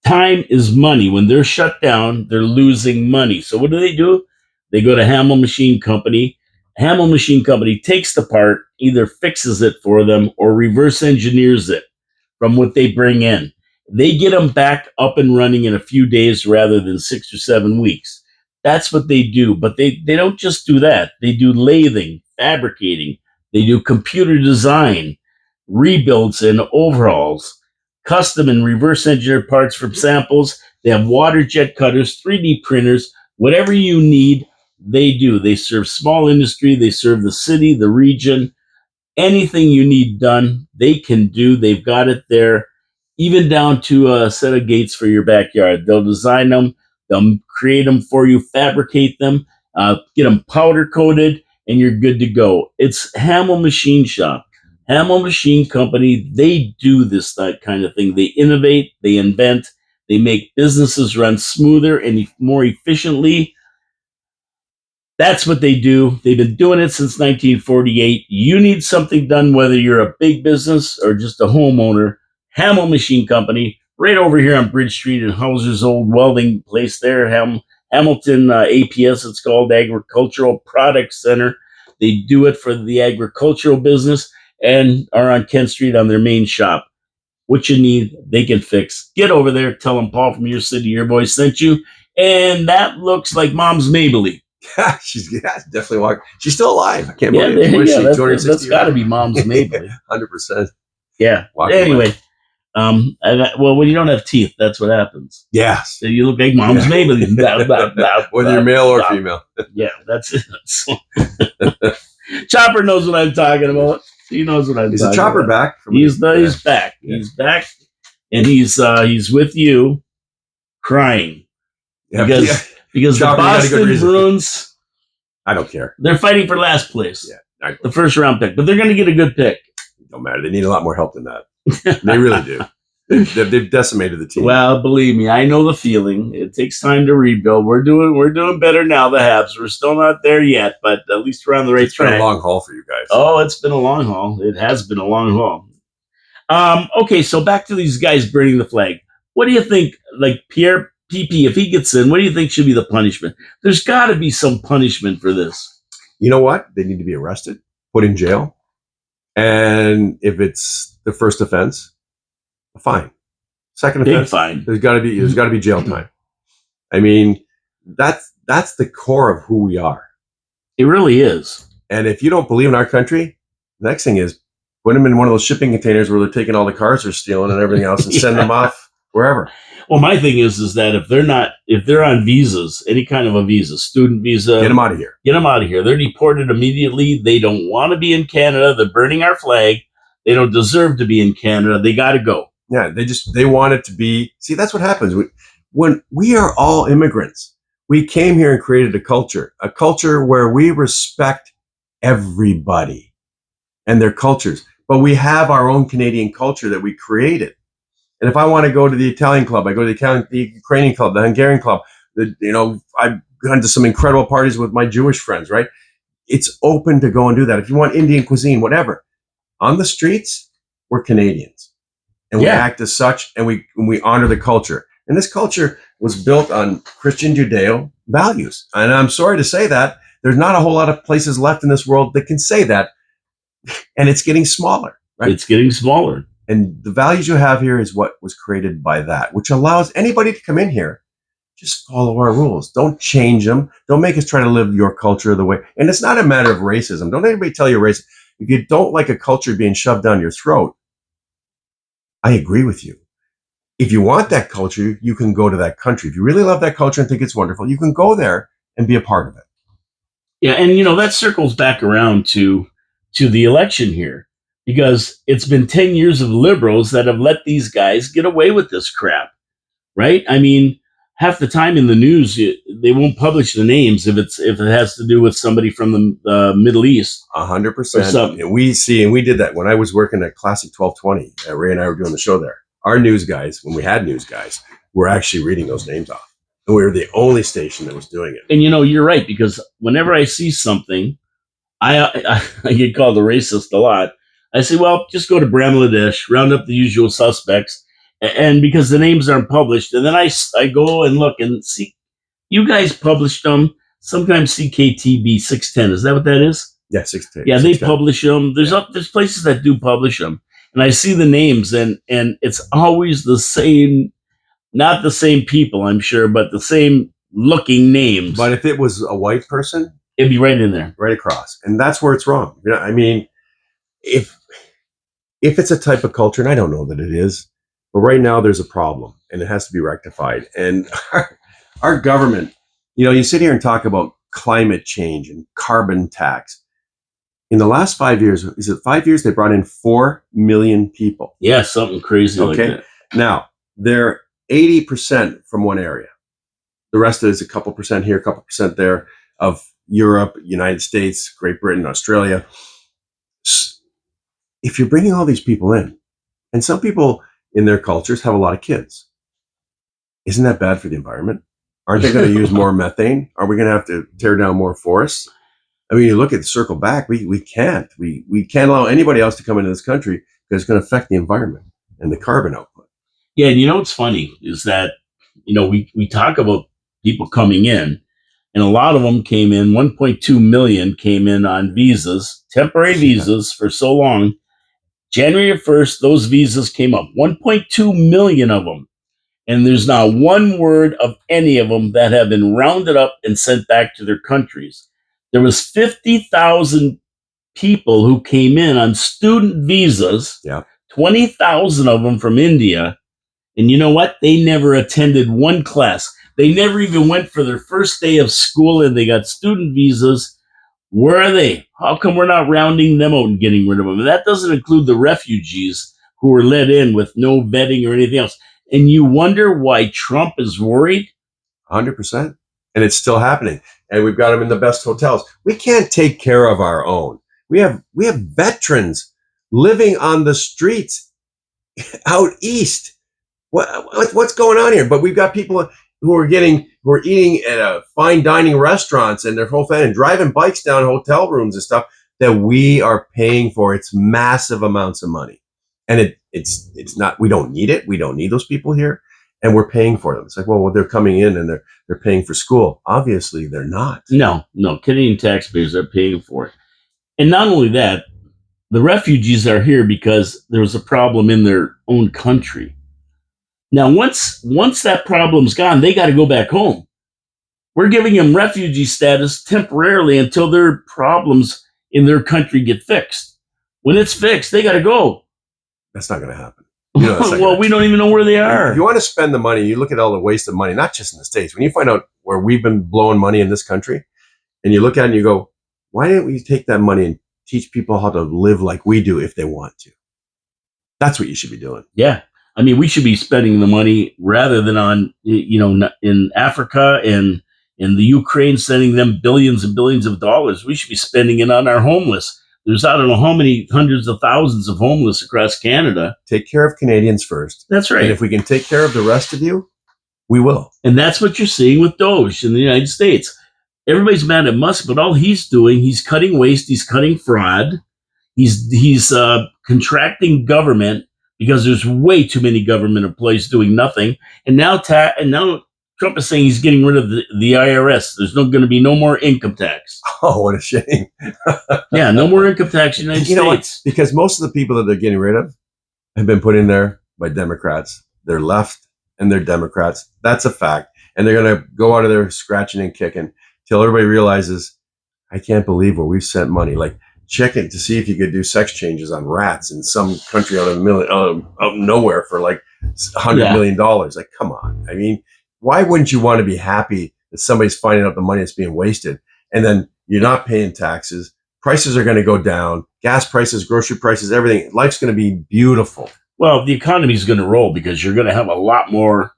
Time is money. When they're shut down, they're losing money. So what do? They go to Hamel Machine Company. Hamel Machine Company takes the part, either fixes it for them or reverse engineers it from what they bring in. They get them back up and running in a few days rather than 6 or 7 weeks. That's what they do. But they don't just do that. They do lathing, fabricating. They do computer design, rebuilds and overhauls, custom and reverse engineered parts from samples. They have water jet cutters, 3D printers, whatever you need, they do. They serve small industry. They serve the city, the region. Anything you need done, they can do. They've got it there, even down to a set of gates for your backyard. They'll design them. They'll create them for you, fabricate them, get them powder coated, and you're good to go. It's Hamel Machine Shop. Hamel Machine Company, they do that kind of thing. They innovate, they invent, they make businesses run smoother and more efficiently. That's what they do. They've been doing it since 1948. You need something done, whether you're a big business or just a homeowner. Hamel Machine Company, right over here on Bridge Street in Hauser's old welding place there. Hamilton APS, it's called Agricultural Products Center. They do it for the agricultural business and are on Kent Street on their main shop. What you need, they can fix. Get over there, tell them Paul from your city, your boy sent you. And that looks like Mom's Maybelline.
She's definitely walking. She's still alive. I can't believe it.
That's got to be Mom's Maybelline.
100%.
Yeah. Anyway, when you don't have teeth, that's what happens.
Yes.
So you look like Mom's Maybelline.
Whether you're male or female.
Yeah, that's it. Chopper knows what I'm talking about. He knows what I'm talking about.
Is the Chopper back?
He's back. Yeah. He's back, and he's with you, crying because the Boston Bruins.
I don't care.
They're fighting for last place.
Yeah,
the first round pick, but they're going to get a good pick.
Don't matter. They need a lot more help than that. They really do. They've decimated the team.
Well, believe me, I know the feeling. It takes time to rebuild. We're doing better now, the Habs. We're still not there yet, but at least we're on the right track.
It's been a long haul for you guys.
Oh, it's been a long haul. It has been a long haul. Okay, so back to these guys burning the flag. What do you think, like Pierre PP, if he gets in, what do you think should be the punishment? There's got to be some punishment for this.
You know what? They need to be arrested, put in jail, and if it's the first offense, a fine. Second offense, big
fine.
There's got to be jail time. I mean, that's the core of who we are.
It really is.
And if you don't believe in our country, the next thing is put them in one of those shipping containers where they're taking all the cars they're stealing and everything else and send them off wherever.
Well, my thing is that if they're on visas, any kind of a visa, student visa,
Get them out of here.
get them out of here. They're deported immediately. They don't want to be in Canada. They're burning our flag. They don't deserve to be in Canada. They got to go.
Yeah, they want it to be. See, that's what happens when we are all immigrants. We came here and created a culture where we respect everybody and their cultures. But we have our own Canadian culture that we created. And if I want to go to the Italian club, I go to the Ukrainian club, the Hungarian club. I've gone to some incredible parties with my Jewish friends, right? It's open to go and do that. If you want Indian cuisine, whatever. On the streets, we're Canadians. And we act as such, and we honor the culture. And this culture was built on Christian Judeo values. And I'm sorry to say that. There's not a whole lot of places left in this world that can say that. And it's getting smaller, right?
It's getting smaller.
And the values you have here is what was created by that, which allows anybody to come in here, just follow our rules. Don't change them. Don't make us try to live your culture the way. And it's not a matter of racism. Don't anybody tell you racist. If you don't like a culture being shoved down your throat, I agree with you. If you want that culture, you can go to that country. If you really love that culture and think it's wonderful, you can go there and be a part of it.
Yeah, and that circles back around to the election here, because it's been 10 years of liberals that have let these guys get away with this crap, right? I mean, half the time in the news, they won't publish the names if it has to do with somebody from the Middle East.
100%. And we did that when I was working at Classic 1220. Ray and I were doing the show there. Our news guys, when we had news guys, were actually reading those names off. And we were the only station that was doing it.
And you're right, because whenever I see something, I get called a racist a lot. I say, well, just go to Bangladesh, round up the usual suspects, and because the names aren't published, and then I go and look and see, you guys published them. Sometimes CKTB 610, is that what that is?
Yeah, 610.
Yeah, they publish them. There's places that do publish them, and I see the names, and it's always the same, not the same people, I'm sure, but the same looking names.
But if it was a white person,
it'd be right in there,
right across, and that's where it's wrong. I mean, if it's a type of culture, and I don't know that it is, but right now there's a problem, and it has to be rectified. And our government, you sit here and talk about climate change and carbon tax. In the last 5 years, is it 5 years? They brought in 4 million people.
Yeah, something crazy like that.
Now, they're 80% from one area. The rest is a couple percent here, a couple percent there of Europe, United States, Great Britain, Australia. If you're bringing all these people in, and some people in their cultures have a lot of kids, isn't that bad for the environment? Aren't they going to use more methane? Are we going to have to tear down more forests? I mean, you look at the circle back, we can't. We can't allow anybody else to come into this country because it's going to affect the environment and the carbon output.
Yeah, and what's funny is that, we talk about people coming in, and a lot of them came in, 1.2 million came in on visas, temporary visas for so long. January 1st, those visas came up, 1.2 million of them. And there's not one word of any of them that have been rounded up and sent back to their countries. There was 50,000 people who came in on student visas, 20,000 of them from India. And you know what? They never attended one class. They never even went for their first day of school, and they got student visas. Where are they? How come we're not rounding them out and getting rid of them? And that doesn't include the refugees who were let in with no vetting or anything else. And you wonder why Trump is worried?
100%. And it's still happening. And we've got them in the best hotels. We can't take care of our own. We have veterans living on the streets out east. What's going on here? But we've got people who are eating at fine dining restaurants and their whole family and driving bikes down hotel rooms and stuff that we are paying for. It's massive amounts of money. And it's not, we don't need it. We don't need those people here. And we're paying for them. It's like, well, they're coming in and they're paying for school. Obviously, they're not.
No, Canadian taxpayers are paying for it. And not only that, the refugees are here because there was a problem in their own country. Now, once that problem's gone, they got to go back home. We're giving them refugee status temporarily until their problems in their country get fixed. When it's fixed, they got to go.
That's not going to happen. You know,
well, we don't even know where they are.
If you want to spend the money, you look at all the waste of money, not just in the States. When you find out where we've been blowing money in this country, and you look at it and you go, why didn't we take that money and teach people how to live like we do if they want to? That's what you should be doing.
Yeah. I mean, we should be spending the money rather than on, in Africa and in the Ukraine, sending them billions and billions of dollars. We should be spending it on our homeless. There's I don't know how many hundreds of thousands of homeless across Canada.
Take care of Canadians first.
That's right.
And if we can take care of the rest of you, we will.
And that's what you're seeing with Doge in the United States. Everybody's mad at Musk, but all he's doing, he's cutting waste, he's cutting fraud, he's contracting government because there's way too many government employees doing nothing. And now Trump is saying he's getting rid of the IRS. There's going to be no more income tax.
Oh, what a shame.
Yeah, no more income tax in the United States.
Know what? Because most of the people that they're getting rid of have been put in there by Democrats. They're left and they're Democrats. That's a fact. And they're going to go out of there scratching and kicking till everybody realizes, I can't believe where we've sent money. Like, check it to see if you could do sex changes on rats in some country out of nowhere for like $100 million. Like, come on. I mean, why wouldn't you want to be happy that somebody's finding out the money that's being wasted? And then you're not paying taxes. Prices are going to go down. Gas prices, grocery prices, everything. Life's going to be beautiful.
Well, the economy is going to roll because you're going to have a lot more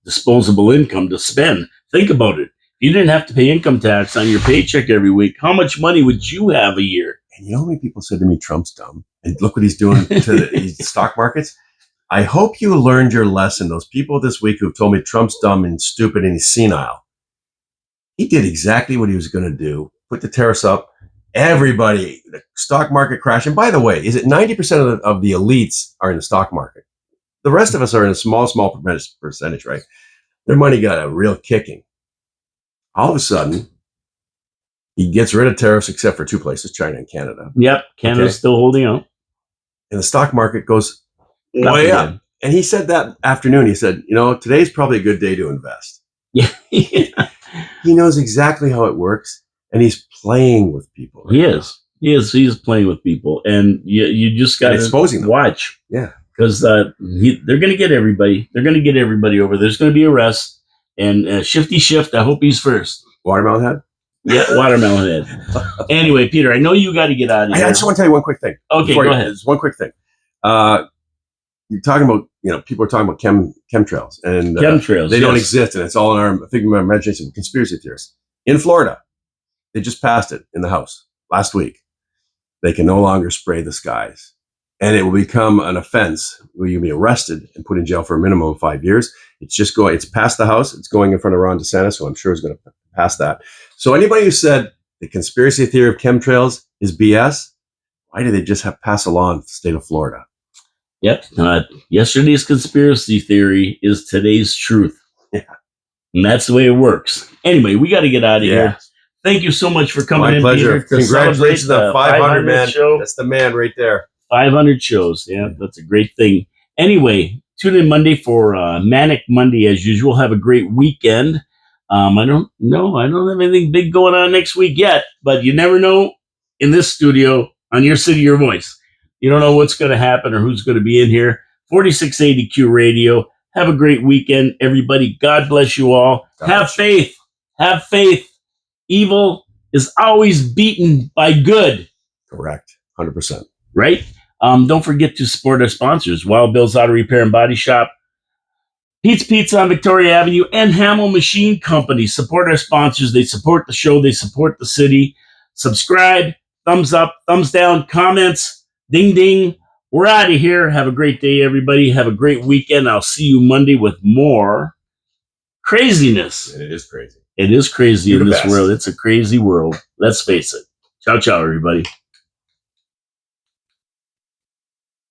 disposable income to spend. Think about it. If you didn't have to pay income tax on your paycheck every week, how much money would you have a year?
And you know how many people said to me, Trump's dumb? And look what he's doing to the stock markets. I hope you learned your lesson. Those people this week who've told me Trump's dumb and stupid and he's senile. He did exactly what he was going to do. Put the tariffs up. Everybody, the stock market crash. And by the way, is it 90% of the elites are in the stock market? The rest of us are in a small percentage, right? Their money got a real kicking. All of a sudden, he gets rid of tariffs except for two places, China and Canada.
Yep, Canada's still holding out.
And the stock market goes way up. And he said that afternoon, he said, today's probably a good day to invest.
Yeah.
He knows exactly how it works, and he's playing with people.
Right now. He is playing with people, and you just got to watch.
Yeah.
Because they're going to get everybody. They're going to get everybody over. There's going to be arrests. And Shifty Shift, I hope he's first.
Watermelon Head?
Yeah, Watermelon Head. Anyway, Peter, I know you got to get out of here.
I just want to tell you one quick thing.
Okay, go ahead.
There's one quick thing. You're talking about, people are talking about chemtrails. And
chemtrails,
they don't exist, and it's all in our figment of imagination, conspiracy theorists. In Florida, they just passed it in the House last week. They can no longer spray the skies. And it will become an offense where you'll be arrested and put in jail for a minimum of 5 years. It's passed the House. It's going in front of Ron DeSantis, who I'm sure is going to pass that. So anybody who said the conspiracy theory of chemtrails is BS, why did they just pass a law in the state of Florida?
Yep. Yesterday's conspiracy theory is today's truth.
Yeah.
And that's the way it works. Anyway, we got to get out of here. Thank you so much for coming in.
My pleasure.
Peter,
congratulations on 500, man.
Show.
That's the man right there.
500 shows. Yeah, that's a great thing. Anyway, tune in Monday for Manic Monday as usual. Have a great weekend. I don't have anything big going on next week yet, but you never know in this studio on Your City, Your Voice. You don't know what's going to happen or who's going to be in here. 4680 Q Radio. Have a great weekend, everybody. God bless you all. Have faith. Have faith. Evil is always beaten by good.
Correct. 100%.
Right? Don't forget to support our sponsors, Wild Bill's Auto Repair and Body Shop, Pete's Pizza on Victoria Avenue, and Hamill Machine Company. Support our sponsors. They support the show. They support the city. Subscribe, thumbs up, thumbs down, comments, ding, ding. We're out of here. Have a great day, everybody. Have a great weekend. I'll see you Monday with more craziness.
It is crazy.
It is crazy in this world. It's a crazy world. Let's face it. Ciao, ciao, everybody.